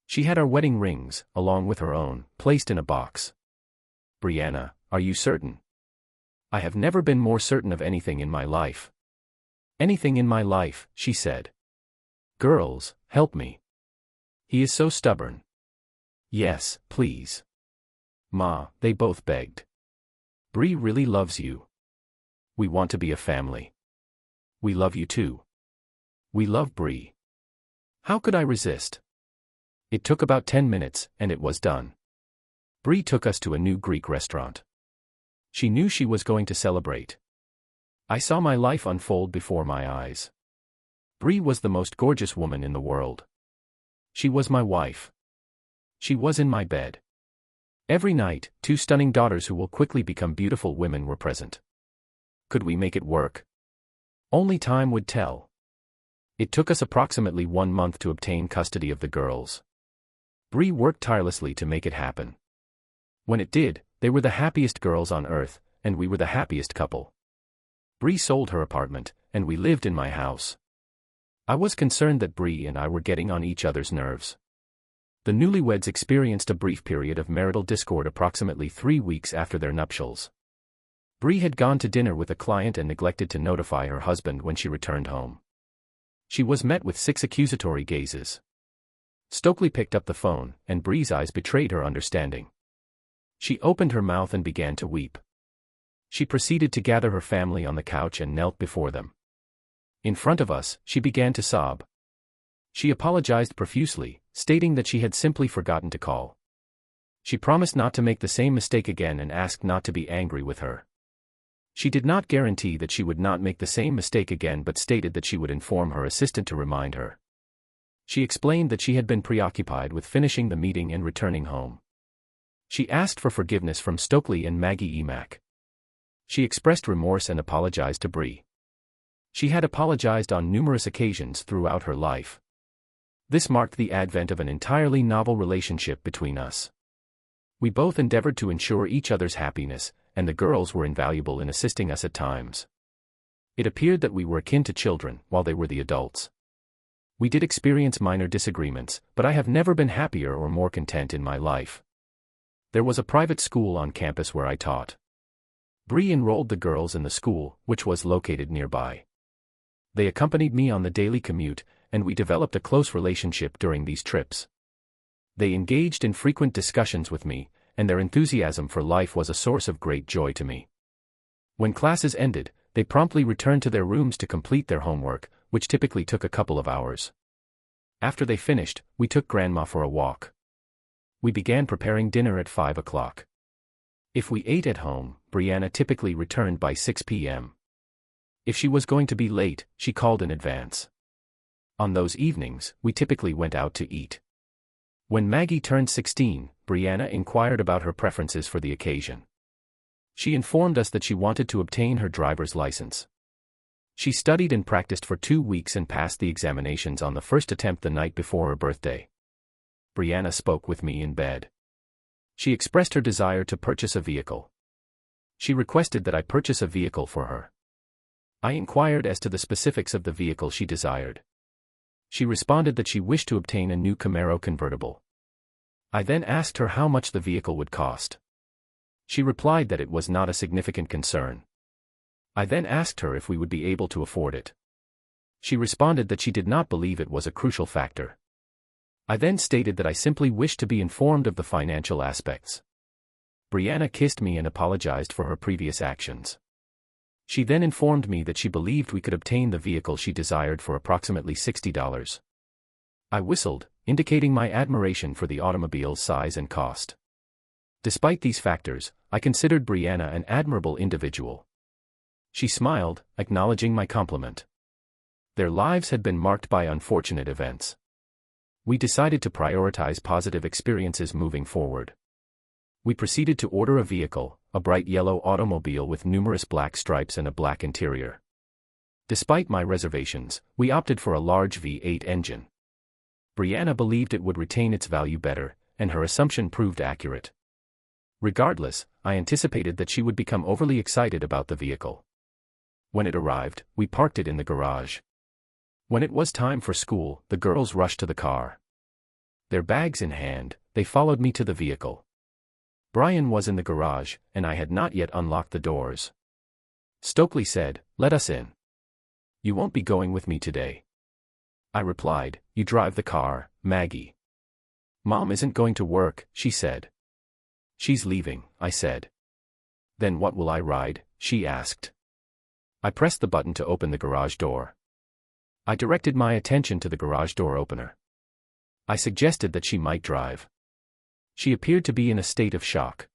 She had our wedding rings, along with her own, placed in a box. "Brianna, are you certain?" "I have never been more certain of anything in my life." "Anything in my life," she said. "Girls, help me. He is so stubborn." "Yes, please." "Ma," they both begged. "Bree really loves you. We want to be a family. We love you too. We love Bree." How could I resist? It took about 10 minutes, and it was done. Bree took us to a new Greek restaurant. She knew she was going to celebrate. I saw my life unfold before my eyes. Bree was the most gorgeous woman in the world. She was my wife. She was in my bed. Every night, 2 stunning daughters who will quickly become beautiful women were present. Could we make it work? Only time would tell. It took us approximately 1 month to obtain custody of the girls. Bree worked tirelessly to make it happen. When it did, they were the happiest girls on earth, and we were the happiest couple. Bree sold her apartment, and we lived in my house. I was concerned that Bree and I were getting on each other's nerves. The newlyweds experienced a brief period of marital discord approximately 3 weeks after their nuptials. Bree had gone to dinner with a client and neglected to notify her husband when she returned home. She was met with 6 accusatory gazes. Stokely picked up the phone, and Bree's eyes betrayed her understanding. She opened her mouth and began to weep. She proceeded to gather her family on the couch and knelt before them. In front of us, she began to sob. She apologized profusely, stating that she had simply forgotten to call. She promised not to make the same mistake again and asked not to be angry with her. She did not guarantee that she would not make the same mistake again but stated that she would inform her assistant to remind her. She explained that she had been preoccupied with finishing the meeting and returning home. She asked for forgiveness from Stokely and Maggie Emack. She expressed remorse and apologized to Bree. She had apologized on numerous occasions throughout her life. This marked the advent of an entirely novel relationship between us. We both endeavored to ensure each other's happiness, and the girls were invaluable in assisting us at times. It appeared that we were akin to children, while they were the adults. We did experience minor disagreements, but I have never been happier or more content in my life. There was a private school on campus where I taught. Bree enrolled the girls in the school, which was located nearby. They accompanied me on the daily commute, and we developed a close relationship during these trips. They engaged in frequent discussions with me, and their enthusiasm for life was a source of great joy to me. When classes ended, they promptly returned to their rooms to complete their homework, which typically took a couple of hours. After they finished, we took Grandma for a walk. We began preparing dinner at 5 o'clock. If we ate at home, Brianna typically returned by 6 p.m. If she was going to be late, she called in advance. On those evenings, we typically went out to eat. When Maggie turned 16, Brianna inquired about her preferences for the occasion. She informed us that she wanted to obtain her driver's license. She studied and practiced for 2 weeks and passed the examinations on the first attempt the night before her birthday. Brianna spoke with me in bed. She expressed her desire to purchase a vehicle. She requested that I purchase a vehicle for her. I inquired as to the specifics of the vehicle she desired. She responded that she wished to obtain a new Camaro convertible. I then asked her how much the vehicle would cost. She replied that it was not a significant concern. I then asked her if we would be able to afford it. She responded that she did not believe it was a crucial factor. I then stated that I simply wished to be informed of the financial aspects. Brianna kissed me and apologized for her previous actions. She then informed me that she believed we could obtain the vehicle she desired for approximately $60. I whistled, indicating my admiration for the automobile's size and cost. Despite these factors, I considered Brianna an admirable individual. She smiled, acknowledging my compliment. Their lives had been marked by unfortunate events. We decided to prioritize positive experiences moving forward. We proceeded to order a vehicle, a bright yellow automobile with numerous black stripes and a black interior. Despite my reservations, we opted for a large V8 engine. Brianna believed it would retain its value better, and her assumption proved accurate. Regardless, I anticipated that she would become overly excited about the vehicle. When it arrived, we parked it in the garage. When it was time for school, the girls rushed to the car. Their bags in hand, they followed me to the vehicle. Brian was in the garage, and I had not yet unlocked the doors. Stokely said, "Let us in. You won't be going with me today." I replied, "You drive the car, Maggie." "Mom isn't going to work," she said. "She's leaving," I said. "Then what will I ride?" she asked. I pressed the button to open the garage door. I directed my attention to the garage door opener. I suggested that she might drive. She appeared to be in a state of shock.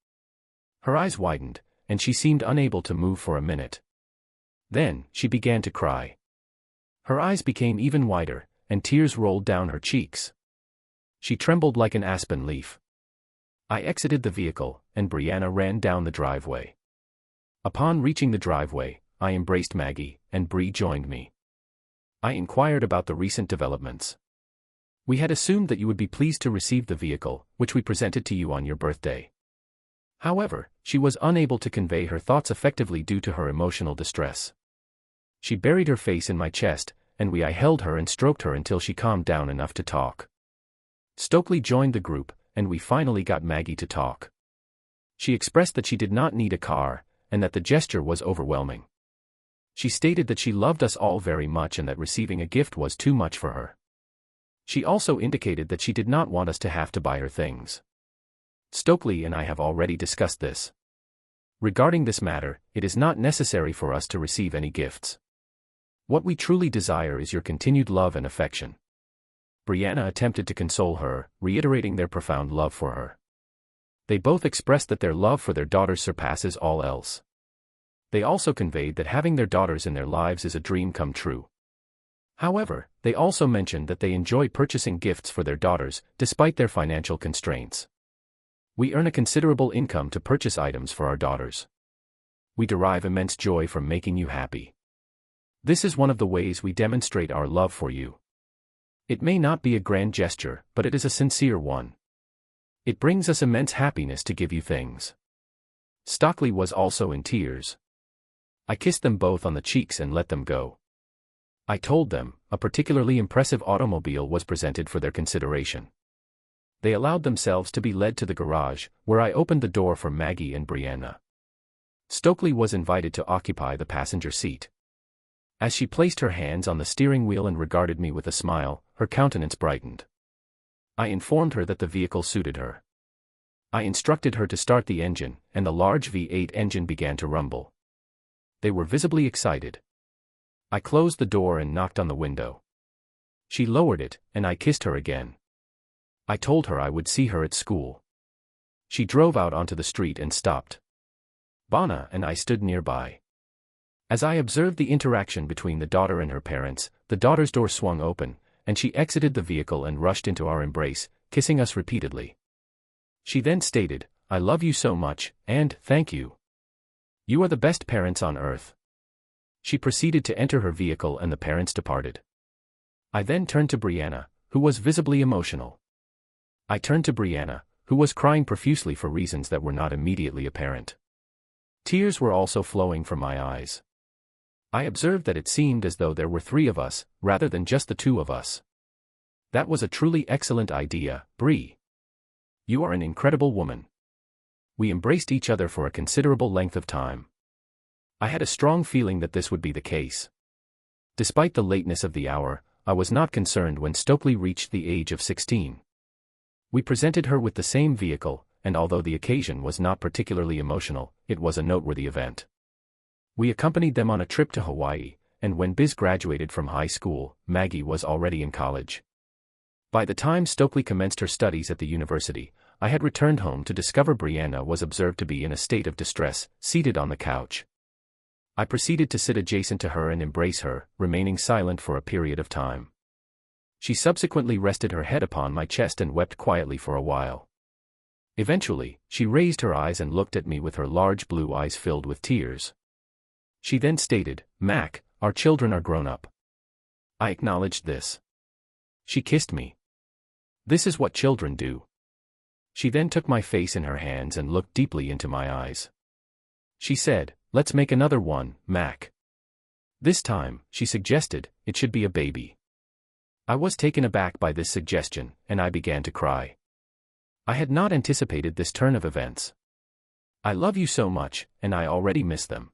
Her eyes widened, and she seemed unable to move for a minute. Then, she began to cry. Her eyes became even wider, and tears rolled down her cheeks. She trembled like an aspen leaf. I exited the vehicle, and Brianna ran down the driveway. Upon reaching the driveway, I embraced Maggie, and Bree joined me. I inquired about the recent developments. "We had assumed that you would be pleased to receive the vehicle, which we presented to you on your birthday." However, she was unable to convey her thoughts effectively due to her emotional distress. She buried her face in my chest, and I held her and stroked her until she calmed down enough to talk. Stokely joined the group, and we finally got Maggie to talk. She expressed that she did not need a car, and that the gesture was overwhelming. She stated that she loved us all very much and that receiving a gift was too much for her. She also indicated that she did not want us to have to buy her things. Stokely and I have already discussed this. Regarding this matter, it is not necessary for us to receive any gifts. What we truly desire is your continued love and affection. Brianna attempted to console her, reiterating their profound love for her. They both expressed that their love for their daughters surpasses all else. They also conveyed that having their daughters in their lives is a dream come true. However, they also mentioned that they enjoy purchasing gifts for their daughters, despite their financial constraints. "We earn a considerable income to purchase items for our daughters. We derive immense joy from making you happy. This is one of the ways we demonstrate our love for you. It may not be a grand gesture, but it is a sincere one. It brings us immense happiness to give you things." Stokely was also in tears. I kissed them both on the cheeks and let them go. I told them, a particularly impressive automobile was presented for their consideration. They allowed themselves to be led to the garage, where I opened the door for Maggie and Brianna. Stokely was invited to occupy the passenger seat. As she placed her hands on the steering wheel and regarded me with a smile, her countenance brightened. I informed her that the vehicle suited her. I instructed her to start the engine, and the large V8 engine began to rumble. They were visibly excited. I closed the door and knocked on the window. She lowered it, and I kissed her again. I told her I would see her at school. She drove out onto the street and stopped. Bana and I stood nearby. As I observed the interaction between the daughter and her parents, the daughter's door swung open, and she exited the vehicle and rushed into our embrace, kissing us repeatedly. She then stated, "I love you so much, and thank you. You are the best parents on earth." She proceeded to enter her vehicle and the parents departed. I then turned to Brianna, who was visibly emotional. I turned to Brianna, who was crying profusely for reasons that were not immediately apparent. Tears were also flowing from my eyes. I observed that it seemed as though there were 3 of us, rather than just the 2 of us. "That was a truly excellent idea, Bri. You are an incredible woman." We embraced each other for a considerable length of time. I had a strong feeling that this would be the case. Despite the lateness of the hour, I was not concerned when Stokely reached the age of 16. We presented her with the same vehicle, and although the occasion was not particularly emotional, it was a noteworthy event. We accompanied them on a trip to Hawaii, and when Biz graduated from high school, Maggie was already in college. By the time Stokely commenced her studies at the university, I had returned home to discover Brianna was observed to be in a state of distress, seated on the couch. I proceeded to sit adjacent to her and embrace her, remaining silent for a period of time. She subsequently rested her head upon my chest and wept quietly for a while. Eventually, she raised her eyes and looked at me with her large blue eyes filled with tears. She then stated, "Mac, our children are grown up." I acknowledged this. She kissed me. This is what children do. She then took my face in her hands and looked deeply into my eyes. She said, "Let's make another one, Mac." This time, she suggested, it should be a baby. I was taken aback by this suggestion, and I began to cry. I had not anticipated this turn of events. I love you so much, and I already miss them.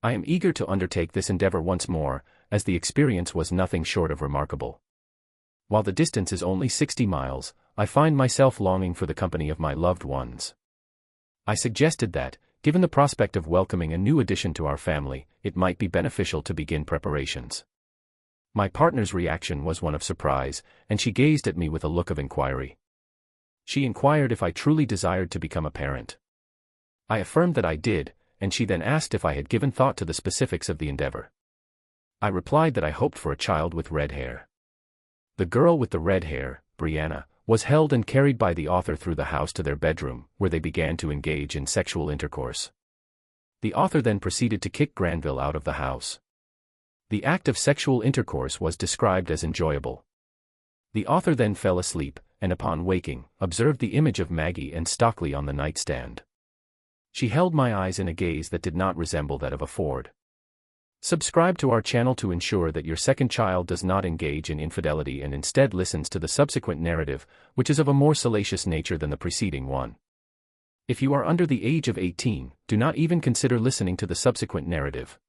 I am eager to undertake this endeavor once more, as the experience was nothing short of remarkable. While the distance is only 60 miles, I find myself longing for the company of my loved ones. I suggested that, given the prospect of welcoming a new addition to our family, it might be beneficial to begin preparations. My partner's reaction was one of surprise, and she gazed at me with a look of inquiry. She inquired if I truly desired to become a parent. I affirmed that I did, and she then asked if I had given thought to the specifics of the endeavor. I replied that I hoped for a child with red hair. The girl with the red hair, Brianna, was held and carried by the author through the house to their bedroom, where they began to engage in sexual intercourse. The author then proceeded to kick Granville out of the house. The act of sexual intercourse was described as enjoyable. The author then fell asleep, and upon waking, observed the image of Maggie and Stokely on the nightstand. She held my eyes in a gaze that did not resemble that of a Ford. Subscribe to our channel to ensure that your second child does not engage in infidelity and instead listens to the subsequent narrative, which is of a more salacious nature than the preceding one. If you are under the age of 18, do not even consider listening to the subsequent narrative.